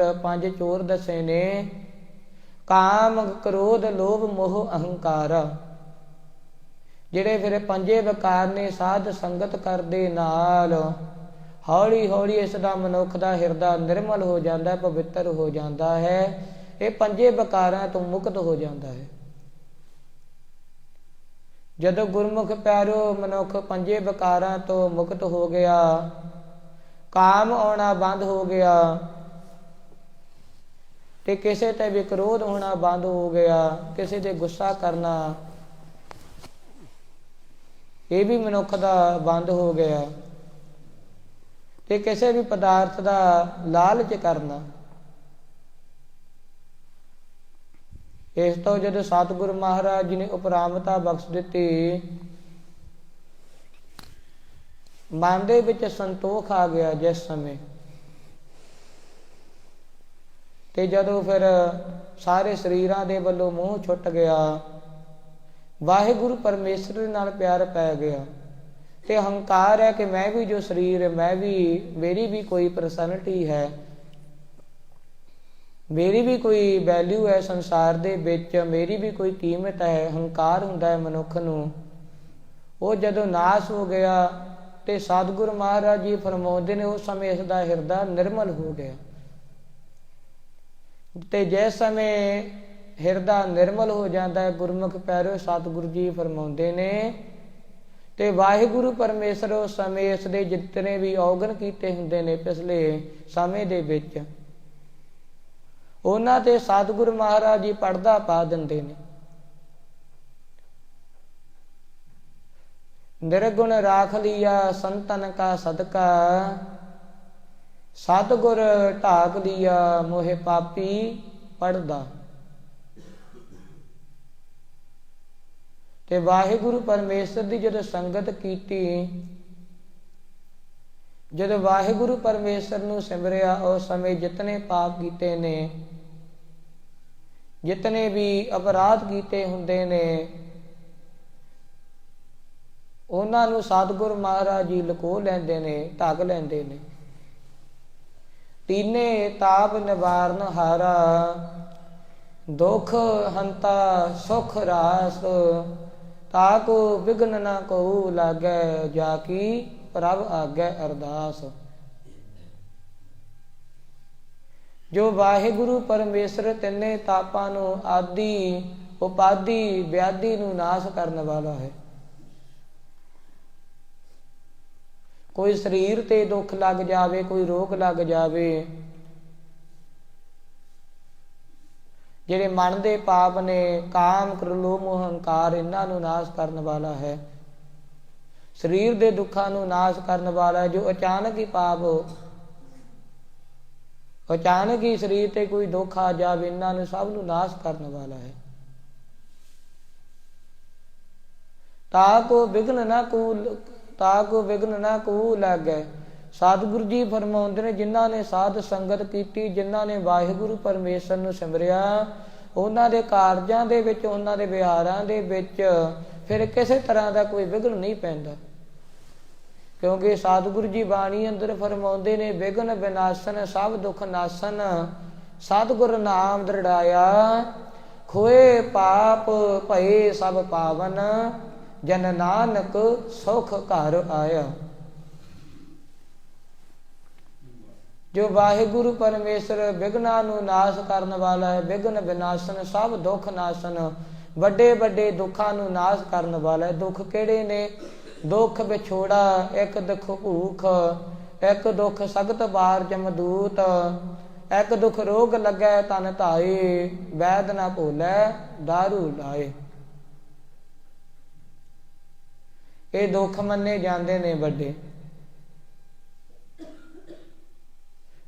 ਚੋਰ ਦੱਸੇ ਨੇ, ਕਾਮ ਕ੍ਰੋਧ ਲੋਭ ਮੋਹ ਅਹੰਕਾਰ, ਜਿਹੜੇ ਫਿਰ ਪੰਜੇ ਵਿਕਾਰ ਨੇ, ਸਾਧ ਸੰਗਤ ਕਰਦੇ ਨਾਲ ਹੌਲੀ ਹੌਲੀ ਇਸ ਦਾ ਮਨੁੱਖ ਦਾ ਹਿਰਦਾ ਨਿਰਮਲ ਹੋ ਜਾਂਦਾ, ਪਵਿੱਤਰ ਹੋ ਜਾਂਦਾ ਹੈ, ਇਹ ਪੰਜੇ ਵਿਕਾਰਾਂ ਤੋਂ ਮੁਕਤ ਹੋ ਜਾਂਦਾ ਹੈ। ਜਦੋਂ ਗੁਰਮੁਖ ਪਿਆਰੋ ਮਨੁੱਖ ਪੰਜੇ ਵਿਕਾਰਾਂ ਤੋਂ ਮੁਕਤ ਹੋ ਗਿਆ, ਕਾਮ ਆਉਣਾ ਬੰਦ ਹੋ ਗਿਆ ਤੇ ਕਿਸੇ ਤੇ ਵੀ ਕ੍ਰੋਧ ਹੋਣਾ ਬੰਦ ਹੋ ਗਿਆ, ਕਿਸੇ ਤੇ ਗੁੱਸਾ ਕਰਨਾ ਇਹ ਵੀ ਮਨੁੱਖ ਦਾ ਬੰਦ ਹੋ ਗਿਆ, ਤੇ ਕਿਸੇ ਵੀ ਪਦਾਰਥ ਦਾ ਲਾਲਚ ਕਰਨਾ। ਇਸ ਤੋਂ ਜਦੋਂ ਸਤਿਗੁਰੂ ਮਹਾਰਾਜ ਜੀ ਨੇ ਉਪਰਾਮਤਾ ਬਖਸ਼ ਦਿੱਤੀ, ਮਨ ਦੇ ਵਿੱਚ ਸੰਤੋਖ ਆ ਗਿਆ। ਜਿਸ ਸਮੇਂ ਤੇ ਜਦੋਂ ਫਿਰ ਸਾਰੇ ਸਰੀਰਾਂ ਦੇ ਵੱਲੋਂ ਮੋਹ ਛੁੱਟ ਗਿਆ, ਵਾਹਿਗੁਰੂ ਪਰਮੇਸ਼ਰ ਦੇ ਨਾਲ ਪਿਆਰ ਪੈ ਗਿਆ, ਤੇ ਹੰਕਾਰ ਹੈ ਕਿ ਮੈਂ ਵੀ ਜੋ ਸਰੀਰ, ਮੈਂ ਵੀ, ਮੇਰੀ ਵੀ ਕੋਈ ਪਰਸਨੈਲਿਟੀ ਹੈ, ਮੇਰੀ ਵੀ ਕੋਈ ਵੈਲਿਊ ਹੈ ਸੰਸਾਰ ਦੇ ਵਿੱਚ, ਮੇਰੀ ਵੀ ਕੋਈ ਕੀਮਤ ਹੈ। ਹੰਕਾਰ ਹੁੰਦਾ ਹੈ ਮਨੁੱਖ ਨੂੰ। ਉਹ ਜਦੋਂ ਨਾਸ਼ ਹੋ ਗਿਆ ਤੇ ਸਤਿਗੁਰੂ ਮਹਾਰਾਜ ਜੀ ਫਰਮਾਉਂਦੇ ਨੇ ਉਸ ਸਮੇਂ ਇਸ ਦਾ ਹਿਰਦਾ ਨਿਰਮਲ ਹੋ ਗਿਆ। ਤੇ ਜਿਸ ਸਮੇਂ ਹਿਰਦਾ ਨਿਰਮਲ ਹੋ ਜਾਂਦਾ ਹੈ, ਗੁਰਮੁਖ ਪਿਆਰਿਓ, ਸਤਿਗੁਰੂ ਜੀ ਫਰਮਾਉਂਦੇ ਨੇ, ਤੇ ਵਾਹਿਗੁਰੂ ਪਰਮੇਸ਼ਰ ਉਸ ਸਮੇਂ ਇਸ ਦੇ ਜਿਤਨੇ ਵੀ ਔਗਣ ਕੀਤੇ ਹੁੰਦੇ ਨੇ ਪਿਛਲੇ ਸਮੇਂ ਦੇ ਵਿੱਚ, ਉਹਨਾਂ ਤੇ ਸਤਿਗੁਰੂ ਮਹਾਰਾਜ ਜੀ ਪਰਦਾ ਪਾ ਦਿੰਦੇ ਨੇ। ਨਿਰਗੁਣ ਰਾਖ ਲਿਆ ਸੰਤਨ ਕਾ ਸਦਕਾ, ਸਤਿਗੁਰ ਢਾਕ ਲਿਆ ਮੋਹਿ ਪਾਪੀ ਪੜਦਾ। ਤੇ ਵਾਹਿਗੁਰੂ ਪਰਮੇਸ਼ਰ ਦੀ ਜਦੋਂ ਸੰਗਤ ਕੀਤੀ, ਜਦੋਂ ਵਾਹਿਗੁਰੂ ਪਰਮੇਸ਼ਰ ਨੂੰ ਸਿਮਰਿਆ, ਉਸ ਸਮੇਂ ਜਿਤਨੇ ਪਾਪ ਕੀਤੇ ਨੇ, ਜਿਤਨੇ ਵੀ ਅਪਰਾਧ ਕੀਤੇ ਹੁੰਦੇ ਨੇ, ਉਹਨਾਂ ਨੂੰ ਸਤਿਗੁਰੂ ਮਹਾਰਾਜ ਜੀ ਲੁਕੋ ਲੈਂਦੇ ਨੇ, ਢੱਕ ਲੈਂਦੇ ਨੇ। ਤੀਨੇ ਤਾਪ ਨਿਵਾਰਨ ਹਾਰਾ, ਦੁਖ ਹੰਤਾ ਸੁਖ ਰਾਸ, ਤਾਕੋ ਵਿਘਨ ਨਾ ਕਹੂ ਲਾਗੈ, ਜਾ ਕੀ ਪ੍ਰਭ ਆਗੈ ਅਰਦਾਸ। ਜੋ ਵਾਹਿਗੁਰੂ ਪਰਮੇਸ਼ਰ ਤਿੰਨੇ ਤਾਪਾਂ ਨੂੰ, ਆਦਿ ਉਪਾਧੀ ਵਿਆਧੀ ਨੂੰ ਨਾਸ਼ ਕਰਨ ਵਾਲਾ ਹੈ। ਕੋਈ ਸਰੀਰ ਤੇ ਦੁੱਖ ਲੱਗ ਜਾਵੇ, ਕੋਈ ਰੋਗ ਲੱਗ ਜਾਵੇ, ਜਿਹੜੇ ਮਨ ਦੇ ਪਾਪ ਨੇ, ਕਾਮ ਕ੍ਰੋਧ ਮੋਹ ਹੰਕਾਰ, ਇਹਨਾਂ ਨੂੰ ਨਾਸ਼ ਕਰਨ ਵਾਲਾ ਹੈ। ਸਰੀਰ ਦੇ ਦੁੱਖਾਂ ਨੂੰ ਨਾਸ਼ ਕਰਨ ਵਾਲਾ ਹੈ। ਜੋ ਅਚਾਨਕ ਹੀ ਪਾਪ, ਅਚਾਨਕ ਹੀ ਸਰੀਰ ਤੇ ਕੋਈ ਦੁੱਖ ਆ ਜਾਵੇ, ਇਹਨਾਂ ਨੂੰ ਸਭ ਨੂੰ ਨਾਸ਼ ਕਰਨ ਵਾਲਾ ਹੈ। ਤਾਕੋ ਵਿਘਨ ਨਾ ਕੂ, ਤਾਕੋ ਵਿਘਨ ਨਾ ਕੂ ਲਾਗੈ। ਸਤਿਗੁਰੂ ਜੀ ਫਰਮਾਉਂਦੇ ਨੇ, ਜਿਨ੍ਹਾਂ ਨੇ ਸਾਧ ਸੰਗਤ ਕੀਤੀ, ਜਿਨ੍ਹਾਂ ਨੇ ਵਾਹਿਗੁਰੂ ਪਰਮੇਸ਼ਰ ਨੂੰ ਸਿਮਰਿਆ, ਉਹਨਾਂ ਦੇ ਕਾਰਜਾਂ ਦੇ ਵਿੱਚ, ਉਹਨਾਂ ਦੇ ਵਿਹਾਰਾਂ ਦੇ ਵਿੱਚ ਫਿਰ ਕਿਸੇ ਤਰ੍ਹਾਂ ਦਾ ਕੋਈ ਵਿਘਨ ਨਹੀਂ ਪੈਂਦਾ। ਕਿਉਂਕਿ ਸਤਿਗੁਰੂ ਜੀ ਬਾਣੀ ਅੰਦਰ ਫਰਮਾਉਂਦੇ ਨੇ, ਵਿਘਨ ਵਿਨਾਸ਼ਨ ਸਭ ਦੁੱਖ ਨਾਸ਼ਨ, ਸਤਿਗੁਰ ਨਾਮ ਦ੍ਰਿੜਾਇਆ, ਖੋਏ ਪਾਪ ਭਏ ਸਭ ਪਾਵਨ, ਜਨ ਨਾਨਕ ਸੁਖ ਘਰ ਆਇਆ। ਜੋ ਵਾਹਿਗੁਰੂ ਪਰਮੇਸ਼ਰ ਵਿਘਨਾਂ ਨੂੰ ਨਾਸ਼ ਕਰਨ ਵਾਲਾ ਹੈ, ਵਿਘਨ ਵਿਨਾਸ਼ਨ ਸਭ ਦੁੱਖ ਨਾਸ਼ਨ, ਵੱਡੇ ਵੱਡੇ ਦੁੱਖਾਂ ਨੂੰ ਨਾਸ਼ ਕਰਨ ਵਾਲਾ ਹੈ। ਦੁੱਖ ਕਿਹੜੇ ਨੇ? ਦੁੱਖ ਵਿਛੋੜਾ, ਇੱਕ ਦੁੱਖ ਭੂਖ, ਇੱਕ ਦੁੱਖ ਸਖਤ ਬਾਰ ਜਮਦੂਤ, ਇੱਕ ਦੁੱਖ ਰੋਗ ਲੱਗੈ ਤਨ ਧਾਏ, ਵੈਦ ਨਾ ਭੋਲੈ ਦਾਰੂ ਲਾਏ। ਇਹ ਦੁੱਖ ਮੰਨੇ ਜਾਂਦੇ ਨੇ ਵੱਡੇ।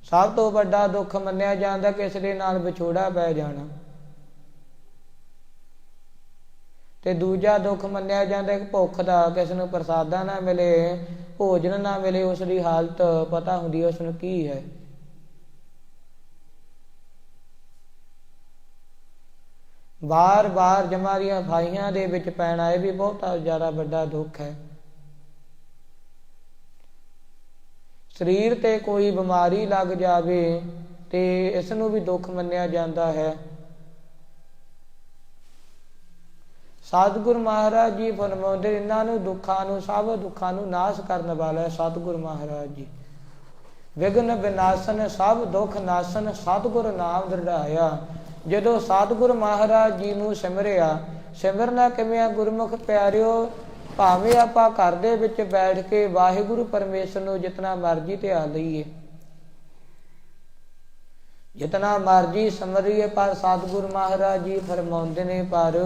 ਸਭ ਤੋਂ ਵੱਡਾ ਦੁੱਖ ਮੰਨਿਆ ਜਾਂਦਾ ਕਿਸ ਦੇ ਨਾਲ ਵਿਛੋੜਾ ਪੈ ਜਾਣਾ, ਤੇ ਦੂਜਾ ਦੁੱਖ ਮੰਨਿਆ ਜਾਂਦਾ ਇੱਕ ਭੁੱਖ ਦਾ, ਕਿਸ ਨੂੰ ਪ੍ਰਸਾਦਾ ਨਾ ਮਿਲੇ, ਭੋਜਨ ਨਾ ਮਿਲੇ, ਉਸ ਦੀ ਹਾਲਤ ਪਤਾ ਹੁੰਦੀ ਹੈ ਉਸ ਨੂੰ ਕੀ ਹੈ। ਬਾਰ ਬਾਰ ਜਮਾਰੀਆਂ ਫਾਈਆਂ ਦੇ ਵਿੱਚ ਪੈਣਾ, ਇਹ ਵੀ ਬਹੁਤ ਜ਼ਿਆਦਾ ਵੱਡਾ ਦੁੱਖ ਹੈ। ਸਰੀਰ ਤੇ ਕੋਈ ਬਿਮਾਰੀ ਲੱਗ ਜਾਵੇ ਤੇ ਇਸ ਨੂੰ ਵੀ ਦੁੱਖ ਮੰਨਿਆ ਜਾਂਦਾ ਹੈ। ਸਤਿਗੁਰੂ ਮਹਾਰਾਜ ਜੀ ਫਰਮਾਉਂਦੇ, ਇਹਨਾਂ ਨੂੰ ਦੁੱਖਾਂ ਨੂੰ, ਸਭ ਦੁੱਖਾਂ ਨੂੰ ਨਾਸ਼ ਕਰਨ ਵਾਲਾ ਹੈ ਸਤਿਗੁਰੂ ਮਹਾਰਾਜ ਜੀ। ਵਿਘਨ ਵਿਨਾਸ਼ਨ ਸਭ ਦੁੱਖ ਨਾਸ਼ਨ, ਸਤਿਗੁਰ ਨਾਮ ਦ੍ਰਿੜਾਇਆ। ਜਦੋਂ ਸਤਿਗੁਰੂ ਮਹਾਰਾਜ ਜੀ ਨੂੰ ਸਿਮਰਿਆ, ਸਿਮਰਨਾ ਕਿਵੇਂ ਆ ਗੁਰਮੁਖ ਪਿਆਰਿਓ? ਭਾਵੇਂ ਆਪਾਂ ਘਰ ਦੇ ਵਿੱਚ ਬੈਠ ਕੇ ਵਾਹਿਗੁਰੂ ਪਰਮੇਸ਼ਰ ਨੂੰ ਜਿਤਨਾ ਮਰਜ਼ੀ ਧਿਆਨ ਲਈਏ, ਜਿਤਨਾ ਮਰਜ਼ੀ ਸਿਮਰੀਏ, ਪਰ ਸਤਿਗੁਰੂ ਮਹਾਰਾਜ ਜੀ ਫਰਮਾਉਂਦੇ ਨੇ, ਪਰ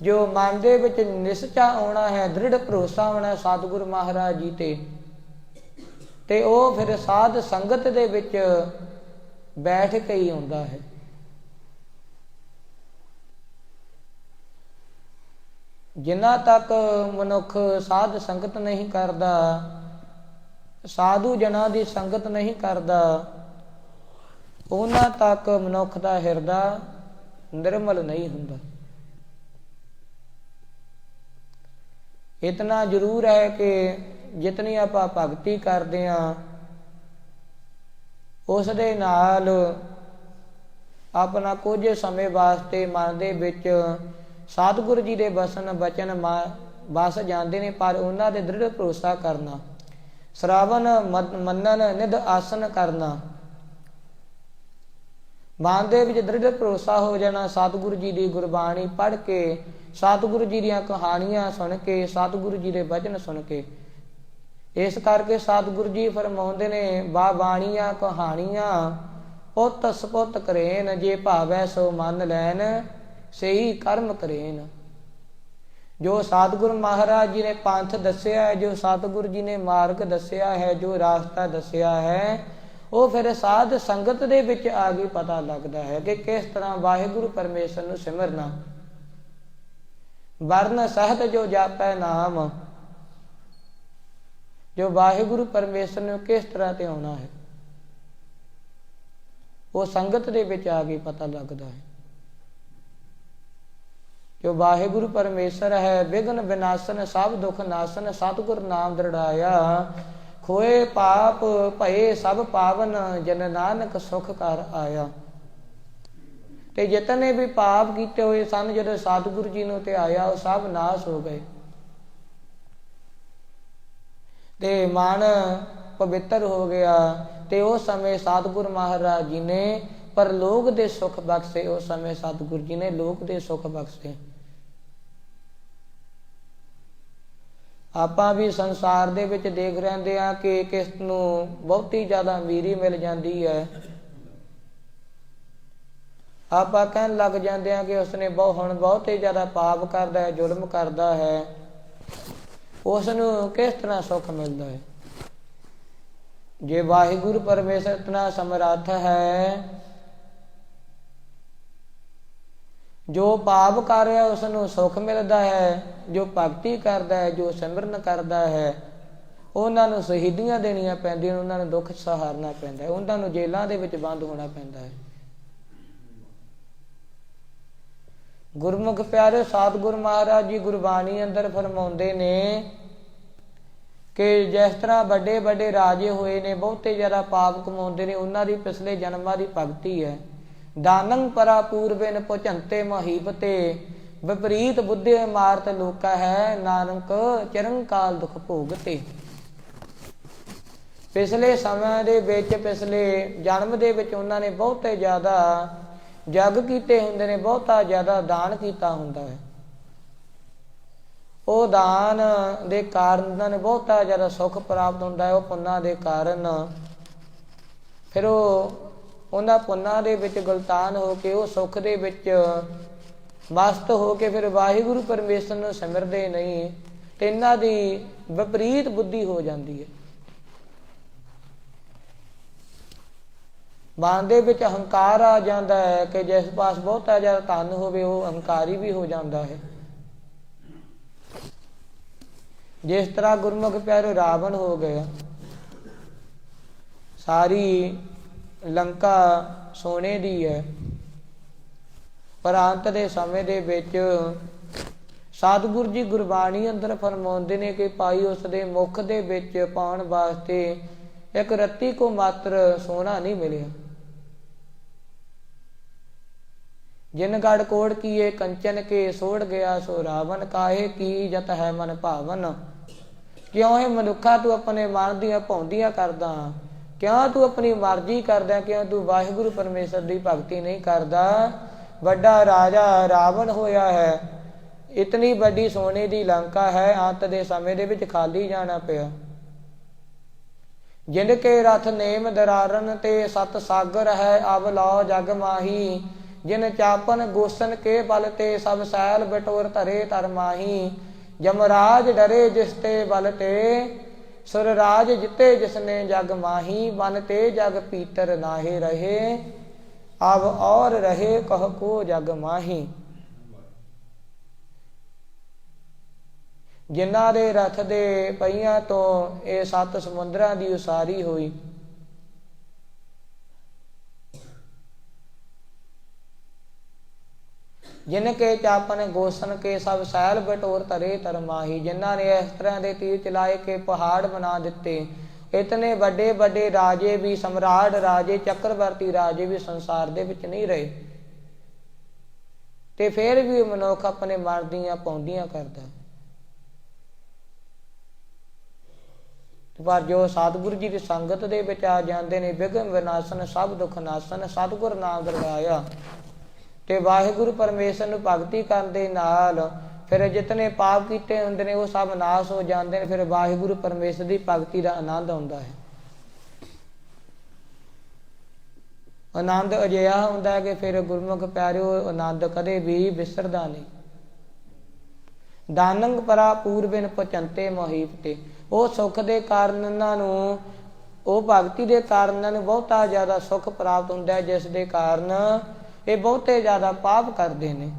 ਜੋ ਮਨ ਦੇ ਵਿੱਚ ਨਿਸ਼ਚਾ ਆਉਣਾ ਹੈ, ਦ੍ਰਿੜ ਭਰੋਸਾ ਆਉਣਾ ਸਤਿਗੁਰੂ ਮਹਾਰਾਜ ਜੀ ਤੇ ਉਹ ਫਿਰ ਸਾਧ ਸੰਗਤ ਦੇ ਵਿੱਚ ਬੈਠ ਕੇ ਹੀ ਆਉਂਦਾ ਹੈ। ਜਿਨ੍ਹਾਂ ਤੱਕ ਮਨੁੱਖ ਸਾਧ ਸੰਗਤ ਨਹੀਂ ਕਰਦਾ, ਸਾਧੂ ਜਨਾਂ ਦੀ ਸੰਗਤ ਨਹੀਂ ਕਰਦਾ, ਉਹਨਾਂ ਤੱਕ ਮਨੁੱਖ ਦਾ ਹਿਰਦਾ ਨਿਰਮਲ ਨਹੀਂ ਹੁੰਦਾ। ਇਤਨਾ ਜ਼ਰੂਰ ਹੈ ਕਿ ਜਿਤਨੀ ਆਪਾਂ ਭਗਤੀ ਕਰਦੇ ਹਾਂ ਉਸ ਦੇ ਨਾਲ ਆਪਣਾ ਕੁਝ ਸਮੇਂ ਵਾਸਤੇ ਮਨ ਦੇ ਵਿੱਚ ਸਤਿਗੁਰੂ ਜੀ ਦੇ ਬਚਨ ਵਸ ਜਾਂਦੇ ਨੇ, ਪਰ ਉਹਨਾਂ ਦੇ ਦ੍ਰਿੜ ਭਰੋਸਾ ਕਰਨਾ, ਸ਼ਰਾਵਣ ਮੰਨਣ, ਨਿਧ ਆਸਨ ਕਰਨਾ, ਮਨ ਦੇ ਵਿੱਚ ਦ੍ਰਿੜ ਭਰੋਸਾ ਹੋ ਜਾਣਾ। ਸਤਿਗੁਰੂ ਜੀ ਦੀ ਗੁਰਬਾਣੀ ਪੜ੍ਹ ਕੇ, ਸਤਿਗੁਰੂ ਜੀ ਦੀਆਂ ਕਹਾਣੀਆਂ ਸੁਣ ਕੇ, ਸਤਿਗੁਰੂ ਜੀ ਦੇ ਬਚਨ ਸੁਣ ਕੇ। ਇਸ ਕਰਕੇ ਸਤਿਗੁਰੂ ਜੀ ਫਰਮਾਉਂਦੇ ਨੇ, ਬਾਣੀਆਂ ਕਹਾਣੀਆਂ ਪੁੱਤ ਸਪੁੱਤ ਕਰੇਨ, ਜੇ ਭਾਵੈ ਸੋ ਮੰਨ ਲੈਣ ਸਹੀ ਕਰਮ ਕਰੇਨ। ਜੋ ਸਤਿਗੁਰੂ ਮਹਾਰਾਜ ਜੀ ਨੇ ਪੰਥ ਦੱਸਿਆ ਹੈ, ਜੋ ਸਤਿਗੁਰੂ ਜੀ ਨੇ ਮਾਰਗ ਦੱਸਿਆ ਹੈ, ਜੋ ਰਾਸਤਾ ਦੱਸਿਆ ਹੈ, ਉਹ ਫਿਰ ਸਾਧ ਸੰਗਤ ਦੇ ਵਿੱਚ ਆ ਕੇ ਪਤਾ ਲੱਗਦਾ ਹੈ ਕਿ ਕਿਸ ਤਰ੍ਹਾਂ ਵਾਹਿਗੁਰੂ ਪਰਮੇਸ਼ਰ ਨੂੰ ਸਿਮਰਨਾ। ਵਰਨ ਸਹਿਤ ਜੋ ਜਾਪੈ ਨਾਮ, ਜੋ ਵਾਹਿਗੁਰੂ ਪਰਮੇਸ਼ਰ ਨੂੰ ਕਿਸ ਤਰ੍ਹਾਂ ਤੇ ਆਉਣਾ ਹੈ, ਉਹ ਸੰਗਤ ਦੇ ਵਿੱਚ ਆ ਕੇ ਪਤਾ ਲੱਗਦਾ ਹੈ। ਜੋ ਵਾਹਿਗੁਰੂ ਪਰਮੇਸ਼ਰ ਹੈ, ਵਿਘਨ ਵਿਨਾਸ਼ਨ ਸਭ ਦੁਖ ਨਾਸ਼ਨ, ਸਤਿਗੁਰ ਨਾਮ ਦ੍ਰਿੜਾਇਆ, ਖੋਏ ਪਾਪ ਭਏ ਸਭ ਪਾਵਨ, ਜਨ ਨਾਨਕ ਸੁਖ ਕਰ ਆਇਆ। ਤੇ ਜਿਤਨੇ ਵੀ ਪਾਪ ਕੀਤੇ ਹੋਏ ਸਨ, ਜਦੋਂ ਸਤਿਗੁਰੂ ਜੀ ਨੂੰ ਤੇ ਆਇਆ, ਉਹ ਸਭ ਨਾਸ਼ ਹੋ ਗਏ ਤੇ ਮਨ ਪਵਿੱਤਰ ਹੋ ਗਿਆ। ਤੇ ਉਸ ਸਮੇਂ ਸਤਿਗੁਰੂ ਮਹਾਰਾਜ ਜੀ ਨੇ ਪਰਲੋਕ ਦੇ ਸੁਖ ਬਖਸ਼ੇ। ਉਸ ਸਮੇਂ ਸਤਿਗੁਰੂ ਜੀ ਨੇ ਲੋਕ ਦੇ ਸੁਖ ਬਖਸ਼ੇ। ਆਪਾਂ ਵੀ ਸੰਸਾਰ ਦੇ ਵਿੱਚ ਦੇਖ ਰਹਿੰਦੇ ਹਾਂ ਕਿ ਕਿਸ ਨੂੰ ਬਹੁਤੀ ਜ਼ਿਆਦਾ ਅਮੀਰੀ ਮਿਲ ਜਾਂਦੀ ਹੈ, ਆਪਾਂ ਕਹਿਣ ਲੱਗ ਜਾਂਦੇ ਹਾਂ ਕਿ ਉਸਨੇ ਹੁਣ ਬਹੁਤ ਹੀ ਜ਼ਿਆਦਾ ਪਾਪ ਕਰਦਾ ਹੈ, ਜ਼ੁਲਮ ਕਰਦਾ ਹੈ, ਉਸ ਨੂੰ ਕਿਸ ਤਰ੍ਹਾਂ ਸੁੱਖ ਮਿਲਦਾ ਹੈ। ਜੇ ਵਾਹਿਗੁਰੂ ਪਰਮੇਸ਼ਰ ਇਤਨਾ ਸਮਰੱਥ ਹੈ, ਜੋ ਪਾਪ ਕਰ ਰਿਹਾ ਉਸ ਨੂੰ ਸੁੱਖ ਮਿਲਦਾ ਹੈ, ਜੋ ਭਗਤੀ ਕਰਦਾ ਹੈ, ਜੋ ਸਿਮਰਨ ਕਰਦਾ ਹੈ, ਉਹਨਾਂ ਨੂੰ ਸ਼ਹੀਦੀਆਂ ਦੇਣੀਆਂ ਪੈਂਦੀਆਂ, ਉਹਨਾਂ ਨੂੰ ਦੁੱਖ ਸਹਾਰਨਾ ਪੈਂਦਾ ਹੈ, ਉਹਨਾਂ ਨੂੰ ਜੇਲਾਂ ਦੇ ਵਿੱਚ ਬੰਦ ਹੋਣਾ ਪੈਂਦਾ ਹੈ। ਗੁਰਮੁਖ ਪਿਆਰੇ, ਸਤਿਗੁਰੂ ਮਹਾਰਾਜ ਜੀ ਗੁਰਬਾਣੀ ਅੰਦਰ ਫਰਮਾਉਂਦੇ ਨੇ ਕਿ ਜਿਸ ਤਰ੍ਹਾਂ ਵੱਡੇ ਵੱਡੇ ਰਾਜੇ ਹੋਏ ਨੇ, ਬਹੁਤੇ ਜ਼ਿਆਦਾ ਪਾਪ ਕਮਾਉਂਦੇ ਨੇ, ਉਹਨਾਂ ਦੀ ਪਿਛਲੇ ਜਨਮਾਂ ਦੀ ਭਗਤੀ ਹੈ। ਦਾਨੰ ਪਰਾ ਪੂਰਬੇਨ ਪੁਝੰਤੇ ਮਹੀਪਤੇ, ਵਿਪਰੀਤ ਬੁੱਧੀ ਮਾਰਤ ਲੋਕਾ ਹੈ, ਨਾਨਕ ਚਿਰੰਕਾਲ ਦੁਖ ਭੋਗਤੇ। ਪਿਛਲੇ ਸਮੇਂ ਦੇ ਵਿੱਚ, ਪਿਛਲੇ ਜਨਮ ਦੇ ਵਿੱਚ ਉਹਨਾਂ ਨੇ ਬਹੁਤੇ ਜ਼ਿਆਦਾ ਜਗ ਕੀਤੇ ਹੁੰਦੇ ਨੇ, ਬਹੁਤਾ ਜ਼ਿਆਦਾ ਦਾਨ ਕੀਤਾ ਹੁੰਦਾ ਹੈ। ਉਹ ਦਾਨ ਦੇ ਕਾਰਨ ਉਹਨਾਂ ਨੇ ਬਹੁਤਾ ਜ਼ਿਆਦਾ ਸੁੱਖ ਪ੍ਰਾਪਤ ਹੁੰਦਾ ਹੈ। ਉਹ ਪੁੰਨਾਂ ਦੇ ਕਾਰਨ ਫਿਰ ਉਹਨਾਂ ਪੁੰਨਾਂ ਦੇ ਵਿੱਚ ਗੁਲਤਾਨ ਹੋ ਕੇ, ਉਹ ਸੁੱਖ ਦੇ ਵਿੱਚ ਮਸਤ ਹੋ ਕੇ ਫਿਰ ਵਾਹਿਗੁਰੂ ਪਰਮੇਸ਼ਰ ਨੂੰ ਸਿਮਰਦੇ ਨਹੀਂ, ਤੇ ਇਹਨਾਂ ਦੀ ਵਿਪਰੀਤ ਬੁੱਧੀ ਹੋ ਜਾਂਦੀ ਹੈ। ਮਨ ਦੇ ਵਿੱਚ ਹੰਕਾਰ ਆ ਜਾਂਦਾ ਹੈ ਕਿ ਜਿਸ ਪਾਸ ਬਹੁਤਾ ਜ਼ਿਆਦਾ ਧਨ ਹੋਵੇ ਉਹ ਹੰਕਾਰੀ ਵੀ ਹੋ ਜਾਂਦਾ ਹੈ। ਜਿਸ ਤਰ੍ਹਾਂ ਗੁਰਮੁਖ ਪਿਆਰੇ ਰਾਵਣ ਹੋ ਗਿਆ, ਸਾਰੀ ਲੰਕਾ ਸੋਨੇ ਦੀ ਹੈ, ਪਰ ਅੰਤ ਦੇ ਸਮੇਂ ਦੇ ਵਿੱਚ ਸਤਿਗੁਰੂ ਜੀ ਗੁਰਬਾਣੀ ਅੰਦਰ ਫਰਮਾਉਂਦੇ ਨੇ ਕਿ ਭਾਈ ਉਸ ਦੇ ਮੁਖ ਦੇ ਵਿੱਚ ਪਾਉਣ ਵਾਸਤੇ ਇੱਕ ਰੱਤੀ ਕੋ ਮਾਤਰ ਸੋਨਾ ਨਹੀਂ ਮਿਲਿਆ। ਜਿਨ ਗੜ ਕੋੜ ਕੀਏ ਕੰਚਨ ਕੇ, ਸੋੜ ਗਿਆ ਸੋ ਰਾਵਣ, ਕਾਹੇ ਕੀ ਜਤ ਹੈ ਮਨ ਭਾਵਨ। ਕਿਉਂ ਇਹ ਮਨੁੱਖਾ ਤੂੰ ਆਪਣੇ ਮਨ ਦੀਆਂ ਭੌਂਦੀਆਂ ਕਰਦਾ, ਕਿਉਂ ਤੂੰ ਆਪਣੀ ਮਰਜ਼ੀ ਕਰਦਾ, ਕਿਉਂ ਤੂੰ ਵਾਹਿਗੁਰੂ ਪਰਮੇਸ਼ਰ ਦੀ ਭਗਤੀ ਨਹੀਂ ਕਰਦਾ। ਵੱਡਾ ਰਾਜਾ ਰਾਵਣ ਹੋਇਆ ਹੈ, ਇਤਨੀ ਵੱਡੀ ਸੋਨੇ ਦੀ ਲੰਕਾ ਹੈ, ਅੰਤ ਦੇ ਸਮੇਂ ਦੇ ਵਿੱਚ ਖਾਲੀ ਜਾਣਾ ਪਿਆ। ਜਿੰਦ ਕੇ ਰਥ ਨੇਮ ਦਰਾਰਨ ਤੇ ਸਤ ਸਾਗਰ ਹੈ, ਅਬ ਲਓ ਜਗ ਮਾਹੀ। ਜਿਨ ਚਾਪਨ ਗੋਸਨ ਕੇ ਬਲ ਤੇ, ਸਭ ਸੈਲ ਬਟੋਰ ਧਰੇ ਧਰ ਮਾਹੀ। ਜਮਰਾਜ ਡਰੇ ਜਿਸ ਤੇ ਬਲ ਤੇ, ਸੁਰ ਰਾਜ ਜਿਤੇ ਜਿਸਨੇ ਜਗ ਮਾਹੀ। ਬਨ ਤੇ ਜਗ ਪੀਤਰ ਨਾਹੇ ਰਹੇ, ਅਬ ਔਰ ਰਹੇ ਕਹ ਕੋ ਜਗ ਮਾਹੀ। ਜਿਨ੍ਹਾਂ ਦੇ ਰਥ ਦੇ ਪਹੀਆਂ ਤੋਂ ਇਹ 7 ਸਮੁੰਦਰਾਂ ਦੀ ਉਸਾਰੀ ਹੋਈ, ਜਿਨ ਕੇ ਚਾਪਨ ਗੋਸਨ ਕੇ ਸਭ ਸੈਲ ਬਟੋਰ ਧਰੇ ਧਰਮਾਹੀ। ਜਿਨ੍ਹਾਂ ਨੇ ਇਸ ਤਰ੍ਹਾਂ ਦੇ ਤੀਰ ਚਲਾਏ ਕਿ ਪਹਾੜ ਬਣਾ ਦਿੱਤੇ। ਇਤਨੇ ਵੱਡੇ ਵੱਡੇ ਰਾਜੇ ਵੀ, ਸਮਰਾਟ ਰਾਜੇ, ਚੱਕਰਵਰਤੀ ਰਾਜੇ ਵੀ ਸੰਸਾਰ ਦੇ ਵਿੱਚ ਨਹੀਂ ਰਹੇ, ਤੇ ਫਿਰ ਵੀ ਮਨੁੱਖ ਆਪਣੇ ਮਨ ਦੀਆਂ ਪਾਉਂਦੀਆਂ ਕਰਦਾ। ਪਰ ਜੋ ਸਤਿਗੁਰੂ ਜੀ ਦੀ ਸੰਗਤ ਦੇ ਵਿੱਚ ਆ ਜਾਂਦੇ ਨੇ, ਵਿਘਨ ਵਿਨਾਸ਼ਨ ਸਭ ਦੁੱਖ ਨਾਸ਼ਨ, ਸਤਿਗੁਰ ਨਾਮ ਦਰਗਾਇਆ, ਤੇ ਵਾਹਿਗੁਰੂ ਪਰਮੇਸ਼ਰ ਨੂੰ ਭਗਤੀ ਕਰਨ ਦੇ ਨਾਲ ਫਿਰ ਜਿਤਨੇ ਪਾਪ ਕੀਤੇ ਹੁੰਦੇ ਨੇ ਉਹ ਸਭ ਨਾਸ਼ ਹੋ ਜਾਂਦੇ ਨੇ। ਫਿਰ ਵਾਹਿਗੁਰੂ ਪਰਮੇਸ਼ਰ ਦੀ ਭਗਤੀ ਦਾ ਆਨੰਦ ਆਉਂਦਾ ਹੈ। ਆਨੰਦ ਅਜਿਹਾ ਹੁੰਦਾ ਹੈ ਕਿ ਫਿਰ ਗੁਰਮੁਖ ਪਿਆਰਿਓ ਆਨੰਦ ਕਦੇ ਵੀ ਵਿਸਰਦਾ ਨਹੀਂ। ਦਾਨੰਗ ਪਰਾ ਪੂਰਬਿਨ ਪਚੰਤੇ ਮੋਹੀਪ ਤੇ, ਉਹ ਸੁੱਖ ਦੇ ਕਾਰਨ ਇਹਨਾਂ ਨੂੰ, ਉਹ ਭਗਤੀ ਦੇ ਕਾਰਨ ਇਹਨਾਂ ਨੂੰ ਬਹੁਤਾ ਜ਼ਿਆਦਾ ਸੁੱਖ ਪ੍ਰਾਪਤ ਹੁੰਦਾ ਹੈ, ਜਿਸ ਦੇ ਕਾਰਨ ਇਹ ਬਹੁਤੇ ਜ਼ਿਆਦਾ ਪਾਪ ਕਰਦੇ ਨੇ,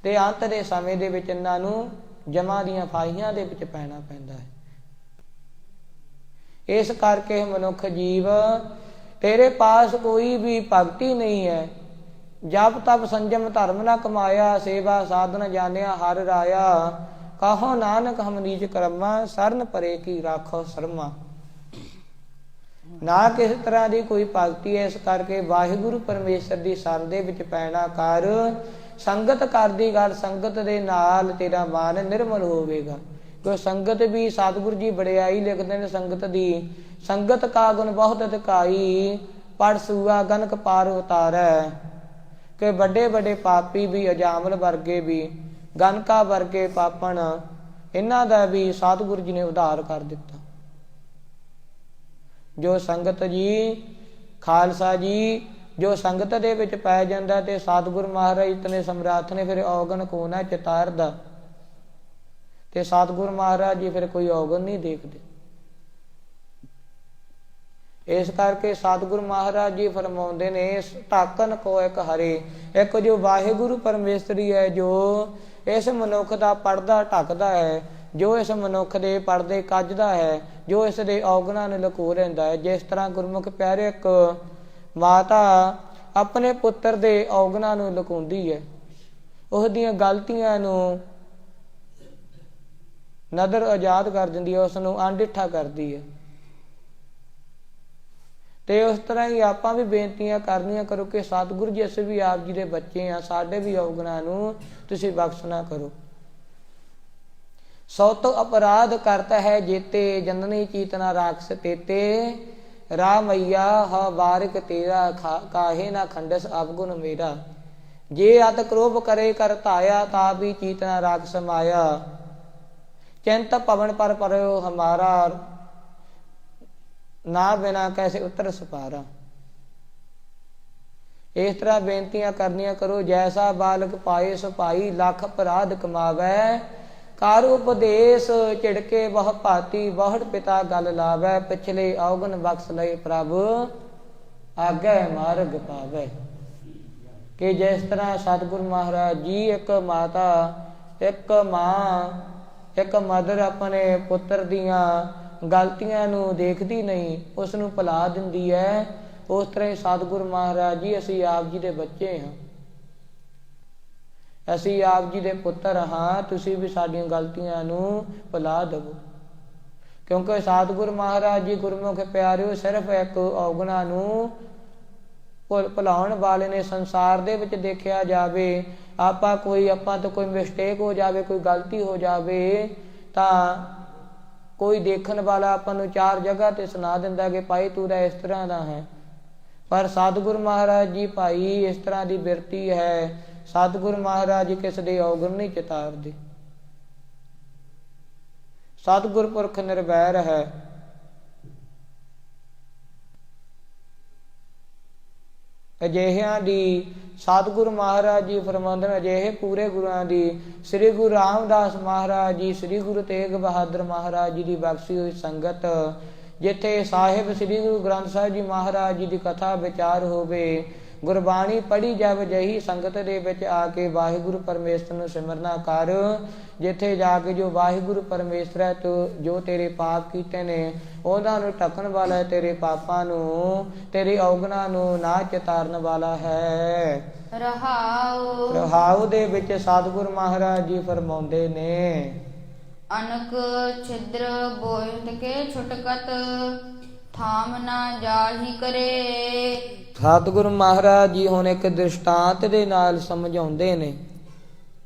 ਤੇ ਅੰਤ ਦੇ ਸਮੇਂ ਦੇ ਵਿੱਚ ਇਹਨਾਂ ਨੂੰ ਜਮਾਂ ਦੀਆਂ ਫਾਹੀਆਂ ਦੇ ਵਿੱਚ ਪੈਣਾ ਪੈਂਦਾ ਹੈ। ਇਸ ਕਰਕੇ ਮਨੁੱਖ ਜੀਵ, ਤੇਰੇ ਪਾਸ ਕੋਈ ਵੀ ਭਗਤੀ ਨਹੀਂ ਹੈ, ਜਪ ਤਪ ਸੰਜਮ ਧਰਮ ਨਾ ਕਮਾਇਆ, ਸੇਵਾ ਸਾਧਨ ਜਾਣਿਆ ਹਰ ਰਾਇਆ, ਕਹੋ ਨਾਨਕ ਹਮ ਨੀਚ ਕਰਮਾ, ਸਰਨ ਪਰੇ ਕੀ ਰਾਖੋ ਸ਼ਰਮਾ। ਨਾ ਕਿਸੇ ਤਰ੍ਹਾਂ ਦੀ ਕੋਈ ਭਗਤੀ ਹੈ। ਇਸ ਕਰਕੇ ਵਾਹਿਗੁਰੂ ਪਰਮੇਸ਼ਰ ਦੀ ਸ਼ਰਨ ਦੇ ਵਿੱਚ ਪੈਣਾ ਕਰ, ਸੰਗਤ ਕਰਦੀ ਗੱਲ, ਸੰਗਤ ਦੇ ਨਾਲ ਤੇਰਾ ਮਨ ਨਿਰਮਲ ਹੋਵੇਗਾ। ਕਿਉਂ ਸੰਗਤ ਵੀ ਸਤਿਗੁਰੂ ਜੀ ਵਡਿਆਈ ਲਿਖਦੇ ਨੇ ਸੰਗਤ ਦੀ, ਸੰਗਤ ਕਾ ਗੁਣ ਬਹੁਤ ਅਧਿਕਾਈ, ਪੜ ਸੂਆ ਗਨਕ ਪਾਰ ਉਤਾਰੈ। ਕਿ ਵੱਡੇ ਵੱਡੇ ਪਾਪੀ ਵੀ, ਅਜਾਮਲ ਵਰਗੇ ਵੀ, ਗਨਕਾ ਵਰਗੇ ਪਾਪਣ, ਇਹਨਾਂ ਦਾ ਵੀ ਸਤਿਗੁਰੂ ਜੀ ਨੇ ਉਧਾਰ ਕਰ ਦਿੱਤਾ। ਜੋ ਸੰਗਤ ਜੀ, ਖਾਲਸਾ ਜੀ, ਜੋ ਸੰਗਤ ਦੇ ਵਿੱਚ ਪੈ ਜਾਂਦਾ ਤੇ ਸਤਿਗੁਰੂ ਮਹਾਰਾਜ ਇਤਨੇ ਸਮਰੱਥ ਨੇ, ਫਿਰ ਔਗਣ ਕੋਨਾ ਚਿਤਾਰਦਾ, ਤੇ ਸਤਿਗੁਰੂ ਮਹਾਰਾਜ ਜੀ ਫਿਰ ਕੋਈ ਔਗਣ ਨਹੀਂ ਦੇਖਦੇ। ਇਸ ਕਰਕੇ ਸਤਿਗੁਰੂ ਮਹਾਰਾਜ ਜੀ ਫਰਮਾਉਂਦੇ ਨੇ, ਢਾਕਨ ਕੋ ਇੱਕ ਹਰੇ, ਇੱਕ ਜੋ ਵਾਹਿਗੁਰੂ ਪਰਮੇਸ਼ਰੀ ਹੈ, ਜੋ ਇਸ ਮਨੁੱਖ ਦਾ ਪਰਦਾ ਢੱਕਦਾ ਹੈ, ਜੋ ਇਸ ਮਨੁੱਖ ਦੇ ਪਰਦੇ ਕੱਜਦਾ ਹੈ, ਜੋ ਇਸ ਦੇ ਔਗਣਾਂ ਨੂੰ ਲੁਕੋ ਲੈਂਦਾ ਹੈ। ਜਿਸ ਤਰ੍ਹਾਂ ਗੁਰਮੁਖ ਪਿਆਰੇ, ਇੱਕ ਮਾਤਾ ਆਪਣੇ ਪੁੱਤਰ ਦੇ ਔਗਣਾਂ ਨੂੰ ਲੁਕਾਉਂਦੀ ਹੈ, ਉਸ ਦੀਆਂ ਗਲਤੀਆਂ ਨੂੰ ਨਜ਼ਰ ਆਜ਼ਾਦ ਕਰ ਦਿੰਦੀ ਹੈ, ਉਸ ਨੂੰ ਅਣਡਿੱਠਾ ਕਰਦੀ ਹੈ। ਤੇ ਉਸ ਤਰ੍ਹਾਂ ਹੀ ਆਪਾਂ ਵੀ ਬੇਨਤੀਆਂ ਕਰਨੀਆਂ ਕਰੋ ਕਿ ਸਤਿਗੁਰੂ ਜੀ, ਅਸੀਂ ਵੀ ਆਪ ਜੀ ਦੇ ਬੱਚੇ ਹਾਂ, ਸਾਡੇ ਵੀ ਔਗਣਾਂ ਨੂੰ ਤੁਸੀਂ ਬਖਸ਼ਣਾ ਕਰੋ। ਸੋ ਤੋ ਅਪਰਾਧ ਕਰਤਾ ਹੈ ਜੇਤੇ, ਜਨਨੀ ਚੀਤਨਾ ਰਾਖਸ ਤੇਤੇ, ਰਾਮਈਆ ਹ ਬਾਰਿਕ ਤੇਰਾ, ਕਾਹੇ ਨਾ ਖੰਡਸ ਅਵਗੁਣ ਮੇਰਾ। ਜੇ ਅਤ ਕ੍ਰੋਭ ਕਰੇ ਕਰ ਧਾਇਆ, ਤਾ ਵੀ ਚੀਤਨਾ ਰਾਖਸ ਮਾਇਆ, ਚਿੰਤ ਪਵਨ ਪਰ ਪਰਿਓ ਹਮਾਰਾ, ਨਾ ਬਿਨਾ ਕੈਸੇ ਉਤਰ ਸਪਾਰਾ। ਇਸ ਤਰ੍ਹਾਂ ਬੇਨਤੀਆਂ ਕਰਨੀਆਂ ਕਰੋ। ਜੈਸਾ ਬਾਲਕ ਪਾਏ ਸੋ ਭਾਈ, ਲੱਖ ਅਪਰਾਧ ਕਮਾਵੈ, ਕਰ ਉਪਦੇਸ਼ ਝਿੜਕੇ ਬਹੁ ਭਾਤੀ, ਬਹੁੜ ਪਿਤਾ ਗਲ ਲਾਵੈ, ਪਿਛਲੇ ਔਗਣ ਬਖਸ਼ ਲਏ ਪ੍ਰਭ, ਆਗੇ ਮਾਰਗ ਪਾਵੈ। ਕਿ ਜਿਸ ਤਰ੍ਹਾਂ ਸਤਿਗੁਰੂ ਮਹਾਰਾਜ ਜੀ, ਇੱਕ ਮਾਤਾ, ਇੱਕ ਮਾਂ, ਇੱਕ ਮਦਰ ਆਪਣੇ ਪੁੱਤਰ ਦੀਆਂ ਗਲਤੀਆਂ ਨੂੰ ਦੇਖਦੀ ਨਹੀਂ, ਉਸ ਨੂੰ ਭੁਲਾ ਦਿੰਦੀ ਹੈ, ਉਸ ਤਰ੍ਹਾਂ ਹੀ ਸਤਿਗੁਰੂ ਮਹਾਰਾਜ ਜੀ, ਅਸੀਂ ਆਪ ਜੀ ਦੇ ਬੱਚੇ ਹਾਂ, ਅਸੀਂ ਆਪ ਜੀ ਦੇ ਪੁੱਤਰ ਹਾਂ, ਤੁਸੀਂ ਵੀ ਸਾਡੀਆਂ ਗਲਤੀਆਂ ਨੂੰ ਭੁਲਾ ਦੇਵੋ। ਕਿਉਂਕਿ ਸਤਿਗੁਰੂ ਮਹਾਰਾਜ ਜੀ ਗੁਰਮੁਖ ਪਿਆਰਿਓ ਸਿਰਫ ਇੱਕ ਔਗਣਾਂ ਨੂੰ ਭੁਲਾਉਣ ਵਾਲੇ ਨੇ। ਸੰਸਾਰ ਦੇ ਵਿੱਚ ਦੇਖਿਆ ਜਾਵੇ, ਆਪਾਂ ਤੋਂ ਕੋਈ ਮਿਸਟੇਕ ਹੋ ਜਾਵੇ, ਕੋਈ ਗਲਤੀ ਹੋ ਜਾਵੇ, ਤਾਂ ਕੋਈ ਦੇਖਣ ਵਾਲਾ ਆਪਾਂ ਨੂੰ 4 ਜਗ੍ਹਾ ਤੇ ਸੁਣਾ ਦਿੰਦਾ ਕਿ ਭਾਈ ਤੂੰ ਤਾਂ ਇਸ ਤਰ੍ਹਾਂ ਦਾ ਹੈ। ਪਰ ਸਤਿਗੁਰੂ ਮਹਾਰਾਜ ਜੀ ਭਾਈ ਇਸ ਤਰ੍ਹਾਂ ਦੀ ਬਿਰਤੀ ਹੈ, ਸਤਿਗੁਰੂ ਮਹਾਰਾਜ ਜੀ ਕਿਸ ਦੇ ਔਗਣ ਨਹੀਂ ਚਿਤਾਰਦੇ। ਸਤਿਗੁਰ ਪੁਰਖ ਨਿਰਵੈਰ ਹੈ। ਅਜਿਹਿਆਂ ਦੀ ਸਤਿਗੁਰੂ ਮਹਾਰਾਜ ਜੀ ਫਰਮਾਉਂਦੇ ਨੇ, ਅਜਿਹੇ ਪੂਰੇ ਗੁਰੂਆਂ ਦੀ ਸ੍ਰੀ ਗੁਰੂ ਰਾਮਦਾਸ ਮਹਾਰਾਜ ਜੀ, ਸ੍ਰੀ ਗੁਰੂ ਤੇਗ ਬਹਾਦਰ ਮਹਾਰਾਜ ਜੀ ਦੀ ਬਖਸ਼ੀ ਹੋਈ ਸੰਗਤ, ਜਿੱਥੇ ਸਾਹਿਬ ਸ੍ਰੀ ਗੁਰੂ ਗ੍ਰੰਥ ਸਾਹਿਬ ਜੀ ਮਹਾਰਾਜ ਜੀ ਦੀ ਕਥਾ ਵਿਚਾਰ ਹੋਵੇ, ਗੁਰਬਾਣੀ ਪੜ੍ਹੀ ਜਾਵੇ, ਜਹੀ ਸੰਗਤ ਦੇ ਵਿੱਚ ਆ ਕੇ ਵਾਹਿਗੁਰੂ ਪਰਮੇਸ਼ਰ ਨੂੰ ਸਿਮਰਨਾ ਕਰ। ਜਿੱਥੇ ਜਾ ਕੇ ਜੋ ਵਾਹਿਗੁਰੂ ਪਰਮੇਸ਼ਰ ਹੈ, ਜੋ ਤੇਰੇ ਪਾਪ ਕੀਤੇ ਨੇ ਉਹਨਾਂ ਨੂੰ ਢੱਕਣ ਵਾਲਾ ਹੈ, ਤੇਰੇ ਪਾਪਾਂ ਨੂੰ, ਤੇਰੇ ਔਗਣਾਂ ਨੂੰ ਨਾ ਚਿਤਾਰਨ ਵਾਲਾ ਹੈ। ਰਹਾਉ। ਰਹਾਉ ਦੇ ਵਿੱਚ ਸਤਿਗੁਰ ਮਹਾਰਾਜ ਜੀ ਫਰਮਾਉਂਦੇ ਨੇ, ਅਨਕ ਛਿਦਰ ਬੋਹਿਤ ਕੇ ਛੁਟਕਤ, ਥਾਮ ਨਾ ਜਾਹੀ ਕਰੇ। ਸਤਿਗੁਰ ਮਹਾਰਾਜ ਜੀ ਹੁਣ ਇੱਕ ਦ੍ਰਿਸ਼ਟਾਂਤ ਦੇ ਨਾਲ ਸਮਝਾਉਂਦੇ ਨੇ।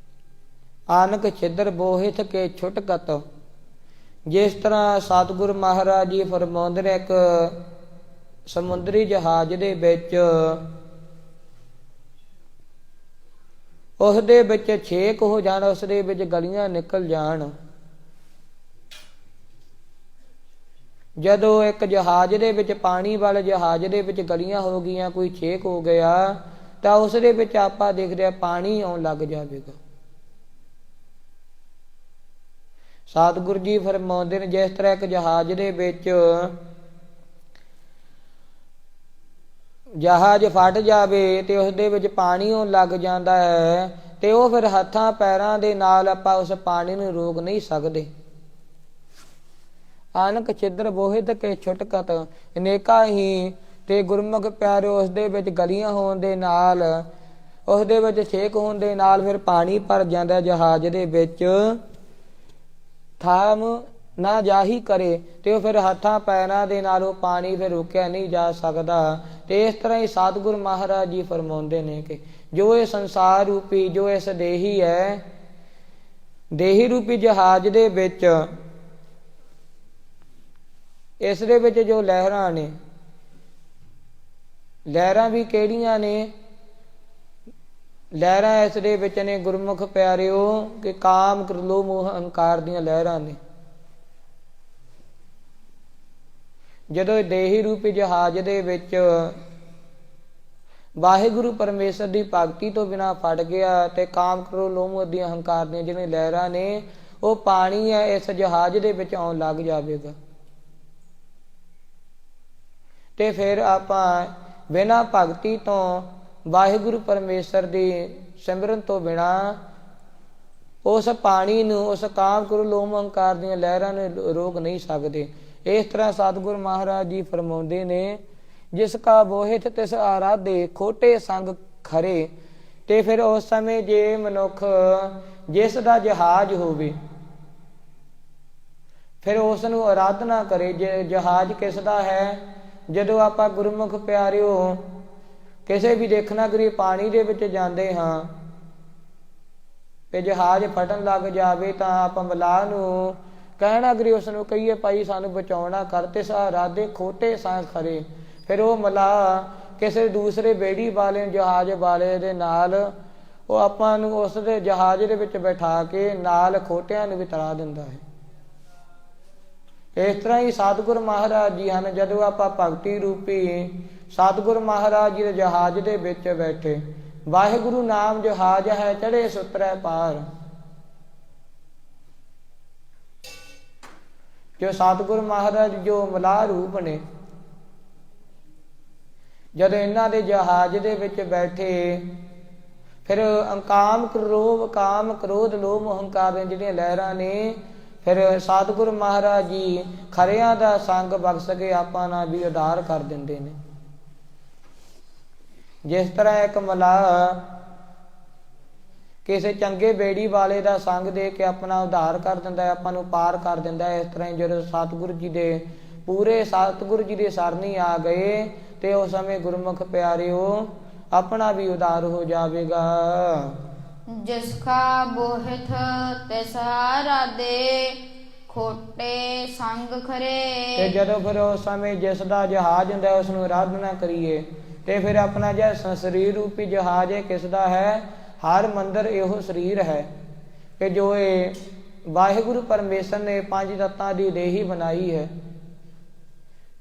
ਆਨਕ ਛਿਦਰ ਬੋਹਿਤ ਕੇ ਛੁਟਕਤ, ਜਿਸ ਤਰ੍ਹਾਂ ਸਤਿਗੁਰ ਮਹਾਰਾਜ ਜੀ ਫਰਮਾਉਂਦੇ ਨੇ, ਇੱਕ ਸਮੁੰਦਰੀ ਜਹਾਜ਼ ਦੇ ਵਿੱਚ ਉਸ ਦੇ ਵਿੱਚ ਛੇਕ ਹੋ ਜਾਣ, ਉਸ ਦੇ ਵਿੱਚ ਗਲੀਆਂ ਨਿਕਲ ਜਾਣ। ਜਦੋਂ ਇੱਕ ਜਹਾਜ਼ ਦੇ ਵਿੱਚ, ਪਾਣੀ ਵਾਲੇ ਜਹਾਜ਼ ਦੇ ਵਿੱਚ ਗਲੀਆਂ ਹੋ ਗਈਆਂ, ਕੋਈ ਛੇਕ ਹੋ ਗਿਆ, ਤਾਂ ਉਸ ਦੇ ਵਿੱਚ ਆਪਾਂ ਦੇਖਦੇ ਆ ਪਾਣੀ ਆਉਣ ਲੱਗ ਜਾਵੇਗਾ। ਸਤਿਗੁਰੂ ਜੀ ਫਰਮਾਉਂਦੇ ਨੇ, ਜਿਸ ਤਰ੍ਹਾਂ ਇੱਕ ਜਹਾਜ਼ ਦੇ ਵਿੱਚ ਜਹਾਜ਼ ਫਟ ਜਾਵੇ ਤੇ ਉਸ ਦੇ ਵਿੱਚ ਪਾਣੀ ਆਉਣ ਲੱਗ ਜਾਂਦਾ ਹੈ, ਤੇ ਉਹ ਫਿਰ ਹੱਥਾਂ ਪੈਰਾਂ ਦੇ ਨਾਲ ਆਪਾਂ ਉਸ ਪਾਣੀ ਨੂੰ ਰੋਕ ਨਹੀਂ ਸਕਦੇ। ਆਨਕ ਛਿਦਰ ਬੋਹਿਤ ਕੇ ਛੁਟਕਤ, ਅਨੇਕਾਂ ਹੀ ਤੇ ਗੁਰਮੁਖ ਪਿਆਰਿਓ ਉਸ ਦੇ ਵਿੱਚ ਗਲੀਆਂ ਹੋਣ ਦੇ ਨਾਲ, ਉਸ ਦੇ ਵਿੱਚ ਛੇਕ ਹੋਣ ਦੇ ਨਾਲ ਫਿਰ ਪਾਣੀ ਭਰ ਜਾਂਦਾ ਜਹਾਜ਼ ਦੇ ਵਿੱਚ, ਥਾਮ ਨਾ ਜਾਹੀ ਕਰੇ, ਤੇ ਉਹ ਫਿਰ ਹੱਥਾਂ ਪੈਰਾਂ ਦੇ ਨਾਲ ਉਹ ਪਾਣੀ ਫਿਰ ਰੋਕਿਆ ਨਹੀਂ ਜਾ ਸਕਦਾ। ਤੇ ਇਸ ਤਰ੍ਹਾਂ ਹੀ ਸਤਿਗੁਰ ਮਹਾਰਾਜ ਜੀ ਫਰਮਾਉਂਦੇ ਨੇ ਕਿ ਜੋ ਇਹ ਸੰਸਾਰ ਰੂਪੀ, ਜੋ ਇਸ ਦੇਹੀ ਹੈ, ਦੇਹੀ ਰੂਪੀ ਜਹਾਜ਼ ਦੇ ਵਿੱਚ, ਇਸ ਦੇ ਵਿੱਚ ਜੋ ਲਹਿਰਾਂ ਨੇ, ਲਹਿਰਾਂ ਵੀ ਕਿਹੜੀਆਂ ਨੇ? ਲਹਿਰਾਂ ਇਸ ਦੇ ਵਿੱਚ ਨੇ ਗੁਰਮੁਖ ਪਿਆਰਿਓ ਕਿ ਕਾਮ, ਕ੍ਰੋਧ, ਮੋਹ, ਅਹੰਕਾਰ ਦੀਆਂ ਲਹਿਰਾਂ ਨੇ। ਜਦੋਂ ਦੇਹੀ ਰੂਪੀ ਜਹਾਜ਼ ਦੇ ਵਿੱਚ ਵਾਹਿਗੁਰੂ ਪਰਮੇਸ਼ਰ ਦੀ ਭਗਤੀ ਤੋਂ ਬਿਨਾਂ ਫਟ ਗਿਆ, ਤੇ ਕਾਮ, ਕ੍ਰੋਧ, ਮੋਹ ਦੀਆਂ, ਅਹੰਕਾਰ ਦੀਆਂ ਜਿਹੜੀਆਂ ਲਹਿਰਾਂ ਨੇ, ਉਹ ਪਾਣੀ ਹੈ ਇਸ ਜਹਾਜ਼ ਦੇ ਵਿੱਚ ਆਉਣ ਲੱਗ ਜਾਵੇਗਾ। ਤੇ ਫਿਰ ਆਪਾਂ ਬਿਨਾਂ ਭਗਤੀ ਤੋਂ, ਵਾਹਿਗੁਰੂ ਪਰਮੇਸ਼ਰ ਦੀ ਸਿਮਰਨ ਤੋਂ ਬਿਨਾਂ ਉਸ ਪਾਣੀ ਨੂੰ, ਉਸ ਕਾਮ, ਕ੍ਰੋਧ, ਲੋਭ, ਅਹੰਕਾਰ ਦੀਆਂ ਲਹਿਰਾਂ ਨੂੰ ਰੋਕ ਨਹੀਂ ਸਕਦੇ। ਇਸ ਤਰ੍ਹਾਂ ਸਤਿਗੁਰ ਮਹਾਰਾਜ ਜੀ ਫਰਮਾਉਂਦੇ ਨੇ, ਜਿਸ ਕਾ ਬੋਹਿਤ ਤਿਸ ਆਰਾਧੇ, ਖੋਟੇ ਸੰਗ ਖਰੇ। ਤੇ ਫਿਰ ਉਸ ਸਮੇਂ ਜੇ ਮਨੁੱਖ ਜਿਸ ਦਾ ਜਹਾਜ਼ ਹੋਵੇ, ਫਿਰ ਉਸ ਨੂੰ ਆਰਾਧਨਾ ਕਰੇ। ਜੇ ਜਹਾਜ਼ ਕਿਸ ਦਾ ਹੈ? ਜਦੋਂ ਆਪਾਂ ਗੁਰਮੁਖ ਪਿਆਰਿਓ ਕਿਸੇ ਵੀ ਦੇਖਣਾ ਕਰੀਏ ਪਾਣੀ ਦੇ ਵਿੱਚ ਜਾਂਦੇ ਹਾਂ ਤੇ ਜਹਾਜ਼ ਫਟਣ ਲੱਗ ਜਾਵੇ, ਤਾਂ ਆਪਾਂ ਮਲਾਹ ਨੂੰ ਕਹਿਣਾ ਕਰੀ, ਉਸ ਨੂੰ ਕਹੀਏ ਭਾਈ ਸਾਨੂੰ ਬਚਾਉਣਾ ਕਰ, ਤੇ ਰਾਧੇ ਖੋਟੇ ਸਾਂ ਖਰੇ। ਫਿਰ ਉਹ ਮਲਾਹ ਕਿਸੇ ਦੂਸਰੇ ਬੇੜੀ ਵਾਲੇ, ਜਹਾਜ਼ ਵਾਲੇ ਦੇ ਨਾਲ ਉਹ ਆਪਾਂ ਨੂੰ ਉਸ ਦੇ ਜਹਾਜ਼ ਦੇ ਵਿੱਚ ਬਿਠਾ ਕੇ ਨਾਲ ਖੋਟਿਆਂ ਨੂੰ ਵੀ ਤਰਾ ਦਿੰਦਾ ਹੈ। ਇਸ ਤਰ੍ਹਾਂ ਹੀ ਸਤਿਗੁਰ ਮਹਾਰਾਜ ਜੀ ਹਨ। ਜਦੋਂ ਆਪਾਂ ਭਗਤੀ ਰੂਪੀ ਸਤਿਗੁਰ ਮਹਾਰਾਜ ਜੀ ਦੇ ਜਹਾਜ਼ ਦੇ ਵਿੱਚ ਬੈਠੇ, ਵਾਹਿਗੁਰੂ ਨਾਮ ਜਹਾਜ਼ ਹੈ ਚੜੇ ਸੁਤਰੈ ਪਾਰ, ਜੋ ਸਤਿਗੁਰ ਮਹਾਰਾਜ ਜੋ ਮਲਾਹ ਰੂਪ ਨੇ, ਜਦੋਂ ਇਹਨਾਂ ਦੇ ਜਹਾਜ਼ ਦੇ ਵਿੱਚ ਬੈਠੇ, ਫਿਰ ਕਾਮ, ਕ੍ਰੋਧ, ਲੋਭ, ਅਹੰਕਾਰ ਦੀਆਂ ਜਿਹੜੀਆਂ ਲਹਿਰਾਂ ਨੇ, ਫਿਰ ਸਤਿਗੁਰ ਮਹਾਰਾਜ ਜੀ ਖਰਿਆਂ ਦਾ ਸੰਗ ਬਖਸ਼ ਕੇ ਆਪਾਂ ਨਾਲ ਵੀ ਉਧਾਰ ਕਰ ਦਿੰਦੇ ਨੇ। ਜਿਸ ਤਰ੍ਹਾਂ ਇੱਕ ਮਲਾਹ ਕਿਸੇ ਚੰਗੇ ਬੇੜੀ ਵਾਲੇ ਦਾ ਸੰਗ ਦੇ ਕੇ ਆਪਣਾ ਉਧਾਰ ਕਰ ਦਿੰਦਾ ਹੈ, ਆਪਾਂ ਨੂੰ ਪਾਰ ਕਰ ਦਿੰਦਾ ਹੈ। ਇਸ ਤਰ੍ਹਾਂ ਹੀ ਜਦੋਂ ਸਤਿਗੁਰੂ ਜੀ ਦੇ ਪੂਰੇ ਸਤਿਗੁਰੂ ਜੀ ਦੇ ਸਰਨੀ ਆ ਗਏ, ਤੇ ਉਸ ਸਮੇਂ ਗੁਰਮੁਖ ਪਿਆਰਿਓ ਆਪਣਾ ਵੀ ਉਧਾਰ ਹੋ ਜਾਵੇਗਾ। ਜਿਸ ਕਾ ਬੋਹਿਤ ਤਿਸ ਆਰਾਧੇ, ਖੋਟੇ ਸੰਗ ਖਰੇ। ਤੇ ਜਦੋਂ ਫਿਰ ਉਸ ਸਮੇਂ ਜਿਸ ਦਾ ਜਹਾਜ਼ ਹੁੰਦਾ ਉਸ ਨੂੰ ਆਰਾਧਨਾ ਕਰੀਏ, ਤੇ ਫਿਰ ਆਪਣਾ ਜਿਹੜਾ ਸਰੀਰ ਰੂਪੀ ਜਹਾਜ਼ ਹੈ ਕਿਸ ਦਾ ਹੈ? ਹਰ ਮੰਦਰ ਇਹੋ ਸਰੀਰ ਹੈ ਕਿ ਜੋ ਇਹ ਵਾਹਿਗੁਰੂ ਪਰਮੇਸ਼ਰ ਨੇ ਪੰਜ ਤੱਤਾਂ ਦੀ ਦੇਹੀ ਬਣਾਈ ਹੈ।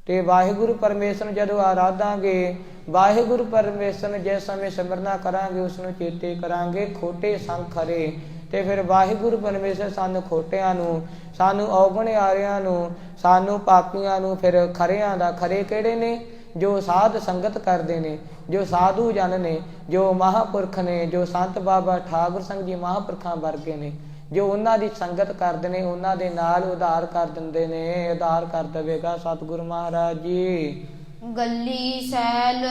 ਤੇ ਵਾਹਿਗੁਰੂ ਪਰਮੇਸ਼ਰ ਨੂੰ ਜਦੋਂ ਆਰਾਧਾਂਗੇ, ਵਾਹਿਗੁਰੂ ਪਰਮੇਸ਼ਰ ਨੂੰ ਜਿਸ ਸਮੇਂ ਸਿਮਰਨਾ ਕਰਾਂਗੇ, ਉਸ ਨੂੰ ਚੇਤੇ ਕਰਾਂਗੇ, ਖੋਟੇ ਸੰਗ ਖਰੇ। ਤੇ ਫਿਰ ਵਾਹਿਗੁਰੂ ਪਰਮੇਸ਼ਰ ਸਾਨੂੰ ਖੋਟਿਆਂ ਨੂੰ, ਸਾਨੂੰ ਔਗਣਿਆਰਿਆਂ ਨੂੰ, ਸਾਨੂੰ ਪਾਪੀਆਂ ਨੂੰ ਫਿਰ ਖਰਿਆਂ ਦਾ, ਖਰੇ ਕਿਹੜੇ ਨੇ? ਜੋ ਸਾਧ ਸੰਗਤ ਕਰਦੇ ਨੇ, ਜੋ ਸਾਧੂ ਜਨ ਨੇ, ਜੋ ਮਹਾਂਪੁਰਖ ਨੇ, ਜੋ ਸੰਤ ਬਾਬਾ ਠਾਕੁਰ ਸਿੰਘ ਜੀ ਮਹਾਂਪੁਰਖਾਂ ਵਰਗੇ ਨੇ, ਜੋ ਉਹਨਾਂ ਦੀ ਸੰਗਤ ਕਰਦੇ ਨੇ, ਉਹਨਾਂ ਦੇ ਨਾਲ ਉਧਾਰ ਕਰ ਦਿੰਦੇ ਨੇ। ਉਧਾਰ ਕਰ ਦੇਵੇਗਾ ਸਤਿਗੁਰੂ ਮਹਾਰਾਜ ਜੀ। ਗੱਲੀ ਸੈਲ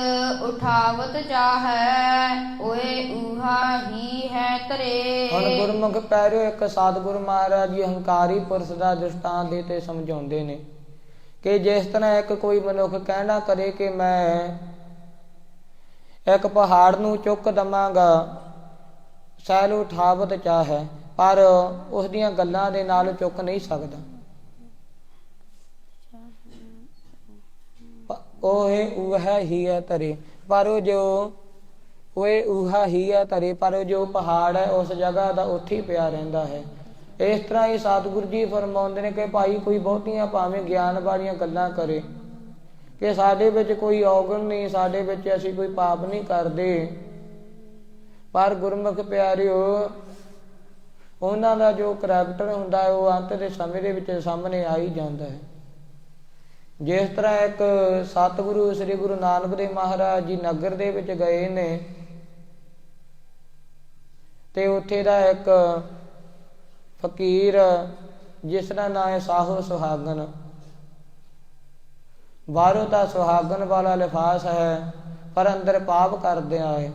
ਉਠਾਵਤ ਚਾਹੈ, ਓਏ ਗੁਰਮੁਖ ਪਿਆਰਿਓ, ਇੱਕ ਸਤਿਗੁਰੂ ਮਹਾਰਾਜ ਜੀ ਹੰਕਾਰੀ ਪੁਰਸ਼ ਦਾ ਦ੍ਰਿਸ਼ਟਾਂਤ ਦੇ ਤੇ ਸਮਝਾਉਂਦੇ ਨੇ ਕਿ ਜਿਸ ਤਰ੍ਹਾਂ ਇੱਕ ਕੋਈ ਮਨੁੱਖ ਕਹਿਣਾ ਕਰੇ ਕਿ ਮੈਂ ਇੱਕ ਪਹਾੜ ਨੂੰ ਚੁੱਕ ਦਵਾਂਗਾ, ਸੈਲ ਉਠਾਵਤ ਚਾਹੇ, ਪਰ ਉਸ ਦੀਆਂ ਗੱਲਾਂ ਦੇ ਨਾਲ ਚੁੱਕ ਨਹੀਂ ਸਕਦਾ। ਉਹ ਹੀ ਹੈ ਧਰੇ, ਪਰ ਉਹ ਜੋ ਹੀ ਹੈ ਧਰੇ, ਪਰ ਜੋ ਪਹਾੜ ਹੈ ਉਸ ਜਗ੍ਹਾ ਦਾ ਉੱਥੇ ਹੀ ਪਿਆ ਰਹਿੰਦਾ ਹੈ। ਇਸ ਤਰ੍ਹਾਂ ਹੀ ਸਤਿਗੁਰੂ ਜੀ ਫਰਮਾਉਂਦੇ ਨੇ ਕਿ ਭਾਈ ਕੋਈ ਬਹੁਤੀਆਂ ਭਾਵੇਂ ਗਿਆਨ ਵਾਲੀਆਂ ਗੱਲਾਂ ਕਰੇ ਕਿ ਸਾਡੇ ਵਿੱਚ ਕੋਈ ਔਗਣ ਨਹੀਂ, ਸਾਡੇ ਵਿੱਚ ਅਸੀਂ ਕੋਈ ਪਾਪ ਨਹੀਂ ਕਰਦੇ, ਪਰ ਗੁਰਮੁਖ ਪਿਆਰਿਓ ਉਹਨਾਂ ਦਾ ਜੋ ਕਰੈਕਟਰ ਹੁੰਦਾ ਹੈ ਉਹ ਅੰਤ ਦੇ ਸਮੇਂ ਦੇ ਵਿੱਚ ਸਾਹਮਣੇ ਆ ਹੀ ਜਾਂਦਾ ਹੈ। ਜਿਸ ਤਰ੍ਹਾਂ ਇੱਕ ਸਤਿਗੁਰੂ ਸ੍ਰੀ ਗੁਰੂ ਨਾਨਕ ਦੇਵ ਮਹਾਰਾਜ ਜੀ ਨਗਰ ਦੇ ਵਿੱਚ ਗਏ ਨੇ ਤੇ ਉੱਥੇ ਦਾ ਇੱਕ ਫਕੀਰ ਜਿਸ ਦਾ ਨਾਂ ਹੈ ਸਾਹੋ ਸੁਹਾਗਨ, ਬਾਹਰੋਂ ਤਾਂ ਸੁਹਾਗਨ ਵਾਲਾ ਲਿਫਾਸ ਹੈ ਪਰ ਅੰਦਰ ਪਾਪ ਕਰਦਿਆਂ ਹੈ,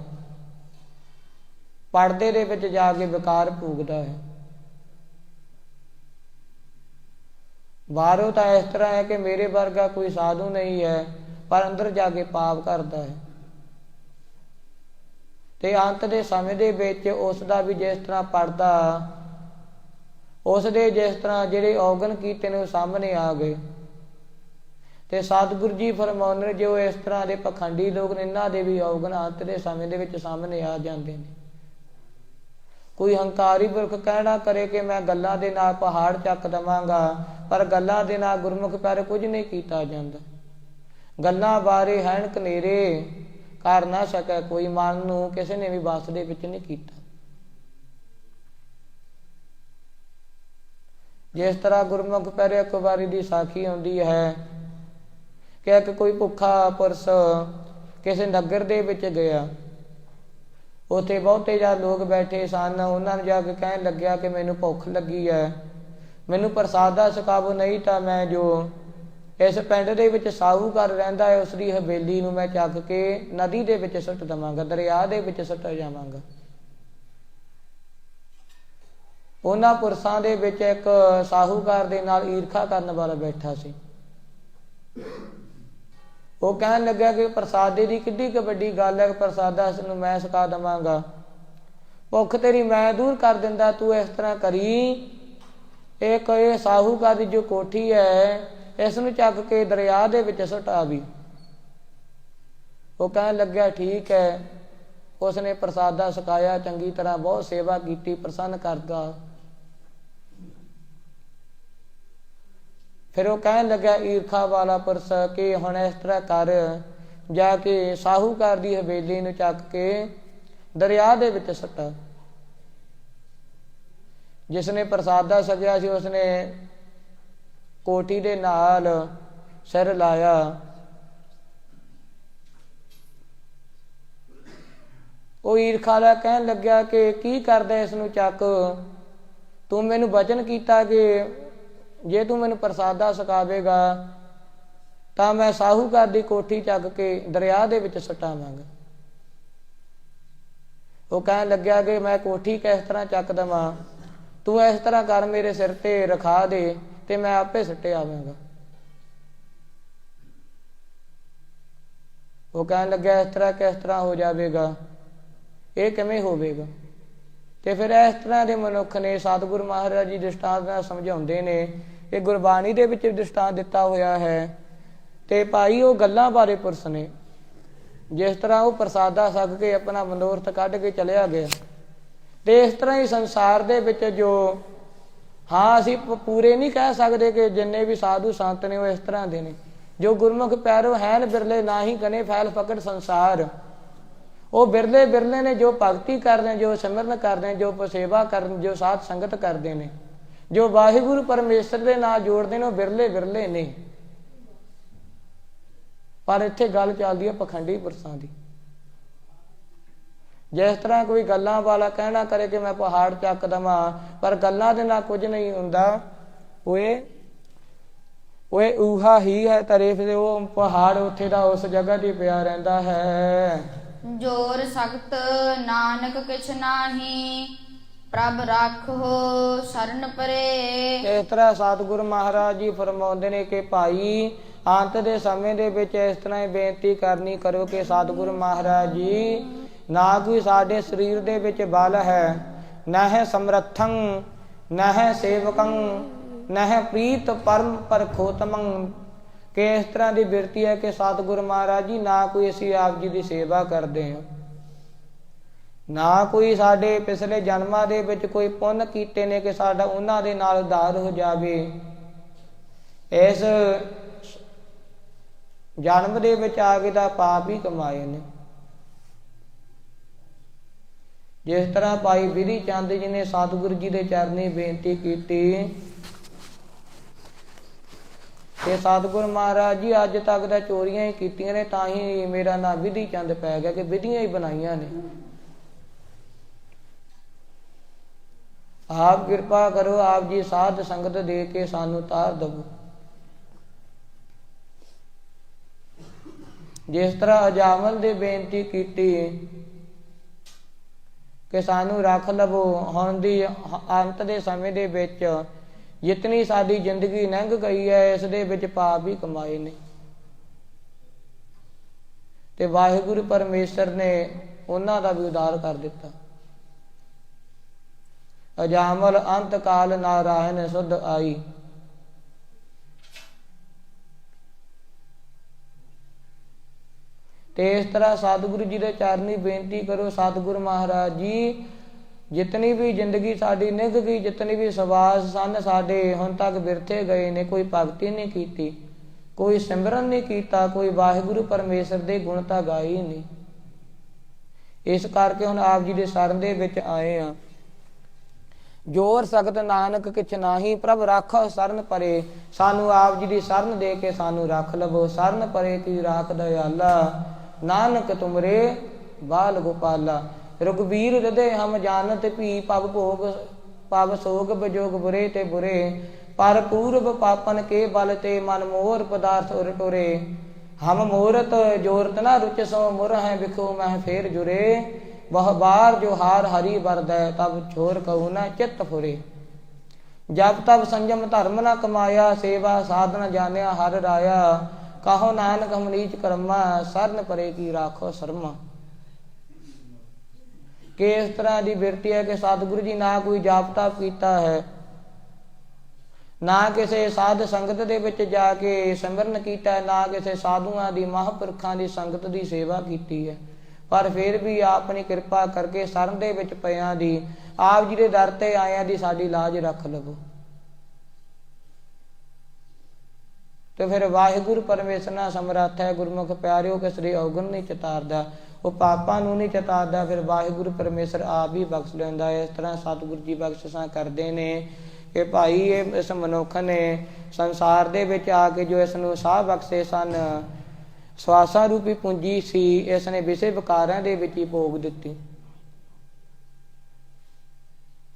ਪਰਦੇ ਦੇ ਵਿੱਚ ਜਾ ਕੇ ਵਿਕਾਰ ਭੋਗਦਾ ਹੈ। ਬਾਹਰੋਂ ਤਾਂ ਇਸ ਤਰ੍ਹਾਂ ਹੈ ਕਿ ਮੇਰੇ ਵਰਗਾ ਕੋਈ ਸਾਧੂ ਨਹੀਂ ਹੈ, ਪਰ ਅੰਦਰ ਜਾ ਕੇ ਪਾਪ ਕਰਦਾ ਹੈ। ਤੇ ਅੰਤ ਦੇ ਸਮੇਂ ਦੇ ਵਿੱਚ ਉਸ ਦਾ ਵੀ ਜਿਸ ਤਰ੍ਹਾਂ ਪਰਦਾ, ਉਸ ਦੇ ਜਿਸ ਤਰ੍ਹਾਂ ਜਿਹੜੇ ਔਗਣ ਕੀਤੇ ਨੇ ਉਹ ਸਾਹਮਣੇ ਆ ਗਏ। ਤੇ ਸਤਿਗੁਰੂ ਜੀ ਫਰਮਾਉਂਦੇ ਨੇ ਜੋ ਇਸ ਤਰ੍ਹਾਂ ਦੇ ਪਖੰਡੀ ਲੋਕ ਨੇ ਇਹਨਾਂ ਦੇ ਵੀ ਔਗਣ ਅੰਤ ਦੇ ਸਮੇਂ ਦੇ ਵਿੱਚ ਸਾਹਮਣੇ ਆ ਜਾਂਦੇ ਨੇ। ਕੋਈ ਹੰਕਾਰੀ ਪੁਰਖ ਕਹਿਣਾ ਕਰੇ ਕਿ ਮੈਂ ਗੱਲਾਂ ਦੇ ਨਾਲ ਪਹਾੜ ਚੱਕ ਦੇਵਾਂਗਾ, ਪਰ ਗੱਲਾਂ ਦੇ ਨਾਲ ਗੁਰਮੁਖ ਪਿਆਰੇ ਕੁਝ ਨਹੀਂ ਕੀਤਾ ਜਾਂਦਾ। ਗੱਲਾਂ ਬਾਰੇ ਹੈਣ ਕਨੇਰੇ ਕਰ ਨਾ ਸਕੇ ਕੋਈ, ਮਨ ਨੂੰ ਕਿਸੇ ਨੇ ਵੀ ਵਸ ਦੇ ਵਿੱਚ ਨਹੀਂ ਕੀਤਾ। ਜਿਸ ਤਰ੍ਹਾਂ ਗੁਰਮੁਖ ਪਿਆਰੇ ਇੱਕ ਵਾਰੀ ਦੀ ਸਾਖੀ ਆਉਂਦੀ ਹੈ ਕਿ ਇੱਕ ਕੋਈ ਭੁੱਖਾ ਪੁਰਸ਼ ਕਿਸੇ ਨਗਰ ਦੇ ਵਿੱਚ ਗਿਆ, ਉੱਥੇ ਬਹੁਤੇ ਜ਼ਿਆਦਾ ਲੋਕ ਬੈਠੇ ਸਨ। ਉਹਨਾਂ ਨੂੰ ਜਾ ਕੇ ਕਹਿਣ ਲੱਗਿਆ ਕਿ ਮੈਨੂੰ ਭੁੱਖ ਲੱਗੀ ਹੈ, ਮੈਨੂੰ ਪ੍ਰਸਾਦਾ ਛਕਾਵੋ, ਨਹੀਂ ਤਾਂ ਮੈਂ ਜੋ ਇਸ ਪਿੰਡ ਦੇ ਵਿੱਚ ਸਾਹੂਕਾਰ ਰਹਿੰਦਾ ਹੈ ਉਸ ਦੀ ਹਵੇਲੀ ਨੂੰ ਮੈਂ ਚੱਕ ਕੇ ਨਦੀ ਦੇ ਵਿੱਚ ਸੁੱਟ ਦੇਵਾਂਗਾ, ਦਰਿਆ ਦੇ ਵਿੱਚ ਸੁੱਟ ਜਾਵਾਂਗਾ। ਉਹਨਾਂ ਪੁਰਸ਼ਾਂ ਦੇ ਵਿੱਚ ਇੱਕ ਸਾਹੂਕਾਰ ਦੇ ਨਾਲ ਈਰਖਾ ਕਰਨ ਵਾਲਾ ਬੈਠਾ ਸੀ। ਉਹ ਕਹਿਣ ਲੱਗਾ ਕਿ ਪ੍ਰਸਾਦੇ ਦੀ ਕਿੱਡੀ ਕੁ ਵੱਡੀ ਗੱਲ ਹੈ, ਪ੍ਰਸਾਦਾ ਇਸ ਨੂੰ ਮੈਂ ਛਕਾ ਦੇਵਾਂਗਾ, ਭੁੱਖ ਤੇਰੀ ਮੈਂ ਦੂਰ ਕਰ ਦਿੰਦਾ, ਤੂੰ ਇਸ ਤਰ੍ਹਾਂ ਕਰੀ, ਇਹ ਸਾਹੂਕਾਰ ਦੀ ਜੋ ਕੋਠੀ ਹੈ ਇਸ ਨੂੰ ਚੱਕ ਕੇ ਦਰਿਆ ਦੇ ਵਿੱਚ ਸੁੱਟਾ ਵੀ। ਉਹ ਕਹਿਣ ਲੱਗਿਆ ਠੀਕ ਹੈ। ਉਸਨੇ ਪ੍ਰਸਾਦਾ ਛਕਾਇਆ, ਚੰਗੀ ਤਰ੍ਹਾਂ ਬਹੁਤ ਸੇਵਾ ਕੀਤੀ, ਪ੍ਰਸੰਨ ਕਰਦਾ। ਫਿਰ ਉਹ ਕਹਿਣ ਲੱਗਾ ਈਰਖਾ ਵਾਲਾ ਪੁਰਸ਼ ਕਿ ਹੁਣ ਇਸ ਤਰ੍ਹਾਂ ਕਰ, ਜਾ ਕੇ ਸਾਹੂਕਾਰ ਦੀ ਹਵੇਲੀ ਨੂੰ ਚੱਕ ਕੇ ਦਰਿਆ ਦੇ ਵਿੱਚ ਸੁੱਟਾ। ਜਿਸਨੇ ਪ੍ਰਸਾਦਾ ਛਕਿਆ ਸੀ ਉਸਨੇ ਕੋਠੀ ਦੇ ਨਾਲ ਸਿਰ ਲਾਇਆ। ਉਹ ਈਰਖਾ ਵਾਲਾ ਕਹਿਣ ਲੱਗਿਆ ਕਿ ਕੀ ਕਰਦਾ ਇਸ ਨੂੰ ਚੱਕ, ਤੂੰ ਮੈਨੂੰ ਵਚਨ ਕੀਤਾ ਕਿ ਜੇ ਤੂੰ ਮੈਨੂੰ ਪ੍ਰਸਾਦਾ ਛਕਾਵੇਗਾ ਤਾਂ ਮੈਂ ਸਾਹੂਕਾਰ ਦੀ ਕੋਠੀ ਚੱਕ ਕੇ ਦਰਿਆ ਦੇ ਵਿੱਚ ਸੁੱਟਾਵਾਂਗਾ। ਉਹ ਕਹਿਣ ਲੱਗਿਆ ਕਿ ਮੈਂ ਕੋਠੀ ਕਿਸ ਤਰ੍ਹਾਂ ਚੱਕ ਦੇਵਾਂ, ਤੂੰ ਇਸ ਤਰ੍ਹਾਂ ਕਰ, ਮੇਰੇ ਸਿਰ ਤੇ ਰਖਾ ਦੇ ਤੇ ਮੈਂ ਆਪੇ ਸੁੱਟੇ ਆਵਾਂਗਾ। ਉਹ ਕਹਿਣ ਲੱਗਿਆ ਇਸ ਤਰ੍ਹਾਂ ਕਿਸ ਤਰ੍ਹਾਂ ਹੋ ਜਾਵੇਗਾ, ਇਹ ਕਿਵੇਂ ਹੋਵੇਗਾ। ਤੇ ਫਿਰ ਇਸ ਤਰ੍ਹਾਂ ਦੇ ਮਨੁੱਖ ਨੇ ਸਤਿਗੁਰੂ ਮਹਾਰਾਜ ਜੀ ਦ੍ਰਿਸ਼ਟਾਂਤ ਨਾਲ ਸਮਝਾਉਂਦੇ ਨੇ, ਇਹ ਗੁਰਬਾਣੀ ਦੇ ਵਿੱਚ ਦ੍ਰਿਸ਼ਟਾਂਤ ਦਿੱਤਾ ਹੋਇਆ ਹੈ। ਤੇ ਭਾਈ ਉਹ ਗੱਲਾਂ ਬਾਰੇ ਪੁਰਸ਼ ਨੇ, ਜਿਸ ਤਰ੍ਹਾਂ ਉਹ ਪ੍ਰਸਾਦਾ ਛਕ ਕੇ ਆਪਣਾ ਮਨੋਰਥ ਕੱਢ ਕੇ ਚਲਿਆ ਗਿਆ। ਤੇ ਇਸ ਤਰ੍ਹਾਂ ਹੀ ਸੰਸਾਰ ਦੇ ਵਿੱਚ ਜੋ ਅਸੀਂ ਪੂਰੇ ਨਹੀਂ ਕਹਿ ਸਕਦੇ ਕਿ ਜਿੰਨੇ ਵੀ ਸਾਧੂ ਸੰਤ ਨੇ ਉਹ ਇਸ ਤਰ੍ਹਾਂ ਦੇ ਨੇ। ਜੋ ਗੁਰਮੁਖ ਪਿਆਰੋ ਹੈਨ ਬਿਰਲੇ, ਨਾ ਹੀ ਕਨੇ ਫੈਲ ਫਕੜ ਸੰਸਾਰ, ਉਹ ਬਿਰਲੇ ਬਿਰਲੇ ਨੇ ਜੋ ਭਗਤੀ ਕਰਦੇ, ਜੋ ਸਿਮਰਨ ਕਰਦੇ, ਜੋ ਸੇਵਾ ਕਰਨ, ਜੋ ਸਾਧ ਸੰਗਤ ਕਰਦੇ ਨੇ, ਜੋ ਵਾਹਿਗੁਰੂ ਪਰਮੇਸ਼ਰ ਦੇ ਨਾਲ ਜੋੜਦੇ ਨੇ, ਉਹ ਬਿਰਲੇ ਬਿਰਲੇ ਨੇ। ਪਰ ਇੱਥੇ ਗੱਲ ਚੱਲਦੀ ਹੈ ਪਖੰਡੀ ਪੁਰਸ਼ਾਂ ਦੀ। ਜਿਸ ਤਰ੍ਹਾਂ ਕੋਈ ਗੱਲਾਂ ਵਾਲਾ ਕਹਿਣਾ ਕਰੇ ਕਿ ਮੈਂ ਪਹਾੜ ਚੱਕ ਦੇਵਾਂ, ਪਰ ਗੱਲਾਂ ਦੇ ਨਾਲ ਕੁਝ ਨਹੀਂ ਹੁੰਦਾ, ਓਏ ਊਹਾ ਹੀ ਹੈ ਤਰੇ, ਫਿਰ ਉਹ ਪਹਾੜ ਉੱਥੇ ਦਾ ਉਸ ਜਗ੍ਹਾ ਤੇ ਪਿਆ ਰਹਿੰਦਾ ਹੈ। ਜੋਰ ਸਖਤ ਨਾਨਕ ਕਿਛ ਨਾਹੀ, ਪ੍ਰਭ ਰਾਖੋ ਸਰਨ ਪਰੇ। ਇਸ ਤਰ੍ਹਾਂ ਸਤਿਗੁਰੂ ਮਹਾਰਾਜ ਜੀ ਫਰਮਾਉਂਦੇ ਨੇ ਕਿ ਭਾਈ ਅੰਤ ਦੇ ਸਮੇਂ ਦੇ ਵਿੱਚ ਇਸ ਤਰ੍ਹਾਂ ਹੀ ਬੇਨਤੀ ਕਰਨੀ ਕਰੋ ਕਿ ਸਤਿਗੁਰੂ ਮਹਾਰਾਜ ਜੀ, ਨਾ ਕੋਈ ਸਾਡੇ ਸਰੀਰ ਦੇ ਵਿੱਚ ਬਲ ਹੈ, ਨਾ ਹੈ ਸਮਰੱਥੰ, ਨਾ ਹੈ ਸੇਵਕੰ, ਨਾ ਹੈ ਪ੍ਰੀਤ ਪਰਮ ਪਰਖੋਤਮੰ। ਕਿ ਇਸ ਤਰ੍ਹਾਂ ਦੀ ਬਿਰਤੀ ਹੈ ਕਿ ਸਤਿਗੁਰੂ ਮਹਾਰਾਜ ਜੀ, ਨਾ ਕੋਈ ਅਸੀਂ ਆਪ ਜੀ ਦੀ ਸੇਵਾ ਕਰਦੇ ਹਾਂ, ਨਾ ਕੋਈ ਸਾਡੇ ਪਿਛਲੇ ਜਨਮਾਂ ਦੇ ਵਿੱਚ ਕੋਈ ਪੁੰਨ ਕੀਤੇ ਨੇ ਕਿ ਸਾਡਾ ਉਹਨਾਂ ਦੇ ਨਾਲ ਉਧਾਰ ਹੋ ਜਾਵੇ। ਇਸ ਜਨਮ ਦੇ ਵਿੱਚ ਆ ਕੇ ਤਾਂ ਪਾਪ ਹੀ ਕਮਾਏ ਨੇ। ਜਿਸ ਤਰ੍ਹਾਂ ਭਾਈ ਬਿਧੀ ਚੰਦ ਜੀ ਨੇ ਸਤਿਗੁਰੂ ਜੀ ਦੇ ਚਰਨੀ ਬੇਨਤੀ ਕੀਤੀ ਕਿ ਸਤਿਗੁਰੂ ਮਹਾਰਾਜ ਜੀ, ਅੱਜ ਤੱਕ ਤਾਂ ਚੋਰੀਆਂ ਹੀ ਕੀਤੀਆਂ ਨੇ, ਤਾਂ ਹੀ ਮੇਰਾ ਨਾਮ ਬਿਧੀ ਚੰਦ ਪੈ ਗਿਆ ਕਿ ਵਿਧੀਆਂ ਹੀ ਬਣਾਈਆਂ ਨੇ। ਆਪ ਕਿਰਪਾ ਕਰੋ, ਆਪ ਜੀ ਸਾਧ ਸੰਗਤ ਦੇ ਕੇ ਸਾਨੂੰ ਤਾਰ ਦਵੋ। ਜਿਸ ਤਰ੍ਹਾਂ ਅਜਾਮਲ ਦੇ ਬੇਨਤੀ ਕੀਤੀ ਕਿ ਸਾਨੂੰ ਰੱਖ ਲਵੋ, ਹੁਣ ਦੀ ਅੰਤ ਦੇ ਸਮੇਂ ਦੇ ਵਿੱਚ ਜਿਤਨੀ ਸਾਡੀ ਜ਼ਿੰਦਗੀ ਲੰਘ ਗਈ ਹੈ, ਇਸ ਦੇ ਵਿੱਚ ਪਾਪ ਹੀ ਕਮਾਏ ਨੇ। ਤੇ ਵਾਹਿਗੁਰੂ ਪਰਮੇਸ਼ਰ ਨੇ ਉਹਨਾਂ ਦਾ ਵੀ ਉਧਾਰ ਕਰ ਦਿੱਤਾ। ਅਜਾਮਲ ਅੰਤ ਕਾਲ ਨਾਰਾਇਣ ਸੁਧ ਆਈ। ਤੇ ਇਸ ਤਰ੍ਹਾਂ ਸਤਿਗੁਰੂ ਜੀ ਦੇ ਚਰਨੀ ਬੇਨਤੀ ਕਰੋ, ਸਤਿਗੁਰੂ ਮਹਾਰਾਜ ਜੀ, ਜਿਤਨੀ ਵੀ ਜ਼ਿੰਦਗੀ ਸਾਡੀ ਲੰਘ ਗਈ, ਜਿਤਨੀ ਵੀ ਸਵਾਸ ਸਨ ਸਾਡੇ ਹੁਣ ਤੱਕ ਬਿਰਥੇ ਗਏ ਨੇ, ਕੋਈ ਭਗਤੀ ਨਹੀਂ ਕੀਤੀ, ਕੋਈ ਸਿਮਰਨ ਨਹੀਂ ਕੀਤਾ, ਕੋਈ ਵਾਹਿਗੁਰੂ ਪਰਮੇਸ਼ਰ ਦੇ ਗੁਣ ਤਾਂ ਗਾਏ ਹੀ ਨਹੀਂ। ਇਸ ਕਰਕੇ ਹੁਣ ਆਪ ਜੀ ਦੇ ਸ਼ਰਨ ਦੇ ਵਿੱਚ ਆਏ ਆ। ਜੋਰ ਸਖਤ ਨਾਨਕ ਕਿਛ ਨਾਹੀ, ਪ੍ਰਭ ਰਾਖੋ ਸਰਨ ਪਰੇ। ਸਾਨੂੰ ਆਪ ਜੀ ਦੀ ਸ਼ਰਨ ਦੇ ਕੇ ਸਾਨੂੰ ਰੱਖ ਲਵੋ। ਸਰਨ ਪਰੇ ਕੀ ਰਾਖ ਦਇਆਲਾ, ਨਾਨਕ ਤੁਮਰੇ ਬਾਲ ਗੋਪਾਲਾ। ਰਘੁਬੀਰ ਹਿਰਦੇ ਹਮ ਜਾਨਤ ਭੀ, ਪਵ ਭੋਗ ਪਵ ਸੋਗ ਬਜੋਗ ਬੁਰੇ ਤੇ ਬੁਰੇ। ਪਰ ਪੂਰਬ ਪਾਪਨ ਕੇ ਬਲ ਤੇ, ਮਨ ਮੋਰ ਪਦਾਰਥ ਉਰ ਟੁਰੇ। ਹਮ ਮੋਰਤ ਜੋਰਤ ਨਾ रुच सो, मुर है बिखो मह फेर जुरे। वह बार जो हार हरि बरदै, तब छोर कहू न चित्त फुरे। जब तब संयम धर्म न कमाया, सेवा साधन जानिया हर राया। कहो नानक हम नीच कर्मा, सरन परे की राखो शर्मा। कि इस तरह की बिरती है कि सतगुरु जी ना कोई जाप ताप कीता है, ना किसी साध संगत दे विच जाके सिमरन कीता है, ना किसी साधुआं दी महापुरखां दी संगत दी सेवा कीती है, पर फिर भी अपनी किरपा करके शरण दे विच पियां दी, आप जी दे दर ते आयां दी साडी लाज रख लवो। तो फिर वाहिगुरू परमेश्वर नाल समर्थ है, गुरमुख प्यारिओ किस दे अवगुण नहीं चितारदा, वो पापां नूं नहीं चितारदा, फिर वाहिगुरू परमेश्वर आप ही बख्श लैंदा है। इस तरह सतगुरु जी बख्शिशां करदे ने कि भाई इस मनुख ने संसार दे विच आके जो इसनूं साह बख्शे सन, ਸਵਾਸਾਂ ਰੂਪੀ ਪੂੰਜੀ ਸੀ, ਇਸ ਨੇ ਵਿਸ਼ੇ ਵਿਕਾਰਾਂ ਦੇ ਵਿੱਚ ਹੀ ਭੋਗ ਦਿੱਤੀ।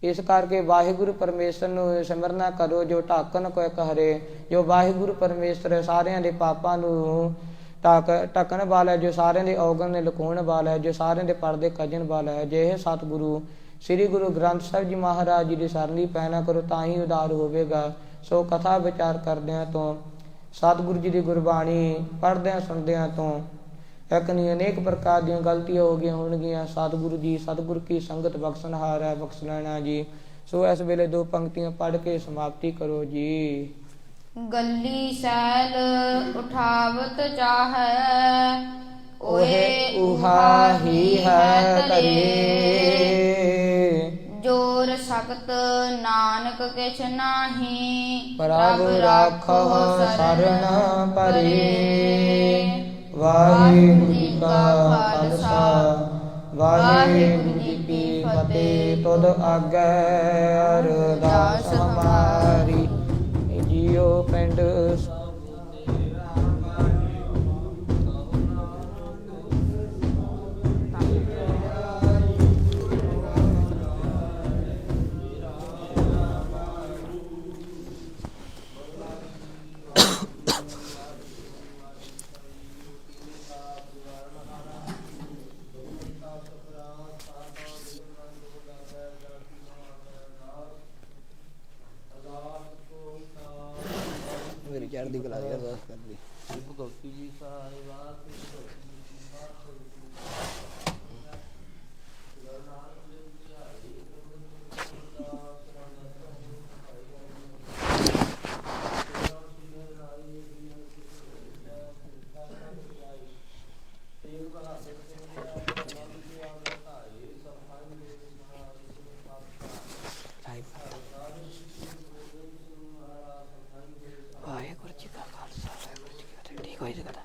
ਇਸ ਕਰਕੇ ਵਾਹਿਗੁਰੂ ਪਰਮੇਸ਼ਰ ਨੂੰ ਸਿਮਰਨਾ ਕਰੋ, ਜੋ ਢਾਕਣ ਕੋ ਇੱਕ ਹਰੇ। ਜੋ ਵਾਹਿਗੁਰੂ ਪਰਮੇਸ਼ਰ ਸਾਰਿਆਂ ਦੇ ਪਾਪਾਂ ਨੂੰ ਢੱਕਣ ਵਾਲਾ ਹੈ, ਜੋ ਸਾਰਿਆਂ ਦੇ ਔਗਣ ਨੇ ਲੁਕਾਉਣ ਵਾਲਾ ਹੈ, ਜੋ ਸਾਰਿਆਂ ਦੇ ਪਰਦੇ ਕੱਜਣ ਵਾਲਾ ਹੈ। ਜੇ ਇਹ ਸਤਿਗੁਰੂ ਸ੍ਰੀ ਗੁਰੂ ਗ੍ਰੰਥ ਸਾਹਿਬ ਜੀ ਮਹਾਰਾਜ ਜੀ ਦੀ ਸਰਨੀ ਪੈਣਾ ਕਰੋ, ਤਾਂ ਹੀ ਉਦਾਰ ਹੋਵੇਗਾ। ਸੋ ਕਥਾ ਵਿਚਾਰ ਕਰਦਿਆਂ ਤੋਂ, ਸਤਿਗੁਰੂ ਜੀ ਦੀ ਗੁਰਬਾਣੀ ਪੜ੍ਹਦਿਆਂ ਸੁਣਦਿਆਂ ਤੋਂ ਇੱਕ ਨਹੀਂ ਅਨੇਕ ਪ੍ਰਕਾਰ ਦੀਆਂ ਗਲਤੀਆਂ ਹੋ ਗਈਆਂ ਹੋਣਗੀਆਂ। ਸਤਿਗੁਰੂ ਜੀ ਸਤਿਗੁਰ ਕੀ ਸੰਗਤ ਬਖਸ਼ਣਹਾਰ ਹੈ, ਬਖਸ਼ ਲੈਣਾ ਜੀ। ਸੋ ਇਸ ਵੇਲੇ ਦੋ ਪੰਕਤੀਆਂ ਪੜ੍ਹ ਕੇ ਸਮਾਪਤੀ ਕਰੋ ਜੀ। ਗੱਲੀ ਸੈਲ ਉਠਾਵਤ ਚਾਹੈ, ਓਹੇ ਊਹਾ ਹੀ ਹੈ ਧਰੇ। ਜੋਰ ਸਖਤ ਨਾਨਕ ਕਿਛ ਨਾਹੀ, ਪ੍ਰਭ ਰਾਖੋ ਸਰਣ ਪਰੇ। ਵਾਹਿਗੁਰੂ ਜੀ ਕਾ ਖਾਲਸਾ, ਵਾਹਿਗੁਰੂ ਜੀ ਕੀ ਫਤਿਹ। ਤੁਧ ਆਗੈ ਅਰਦਾਸ ਹਮਾਰੀ, ਜੀਓ ਪਿੰਡ ਚੜ੍ਹਦੀ ਕਲਾ ਦੀ ਅਰਦਾਸ ਕਰਦੀ। ਭਗਵਤੀ ਜੀ ਸਾਹਿਬਾਨ ਵਾਹਿਗੁਰੂ ਜੀ ਕਾ ਖਾਲਸਾ ਵਾਹਿਗੁਰੂ ਜੀ ਕੀ ਫਤਿਹ। ਠੀਕ ਹੋਈ ਜਗ੍ਹਾ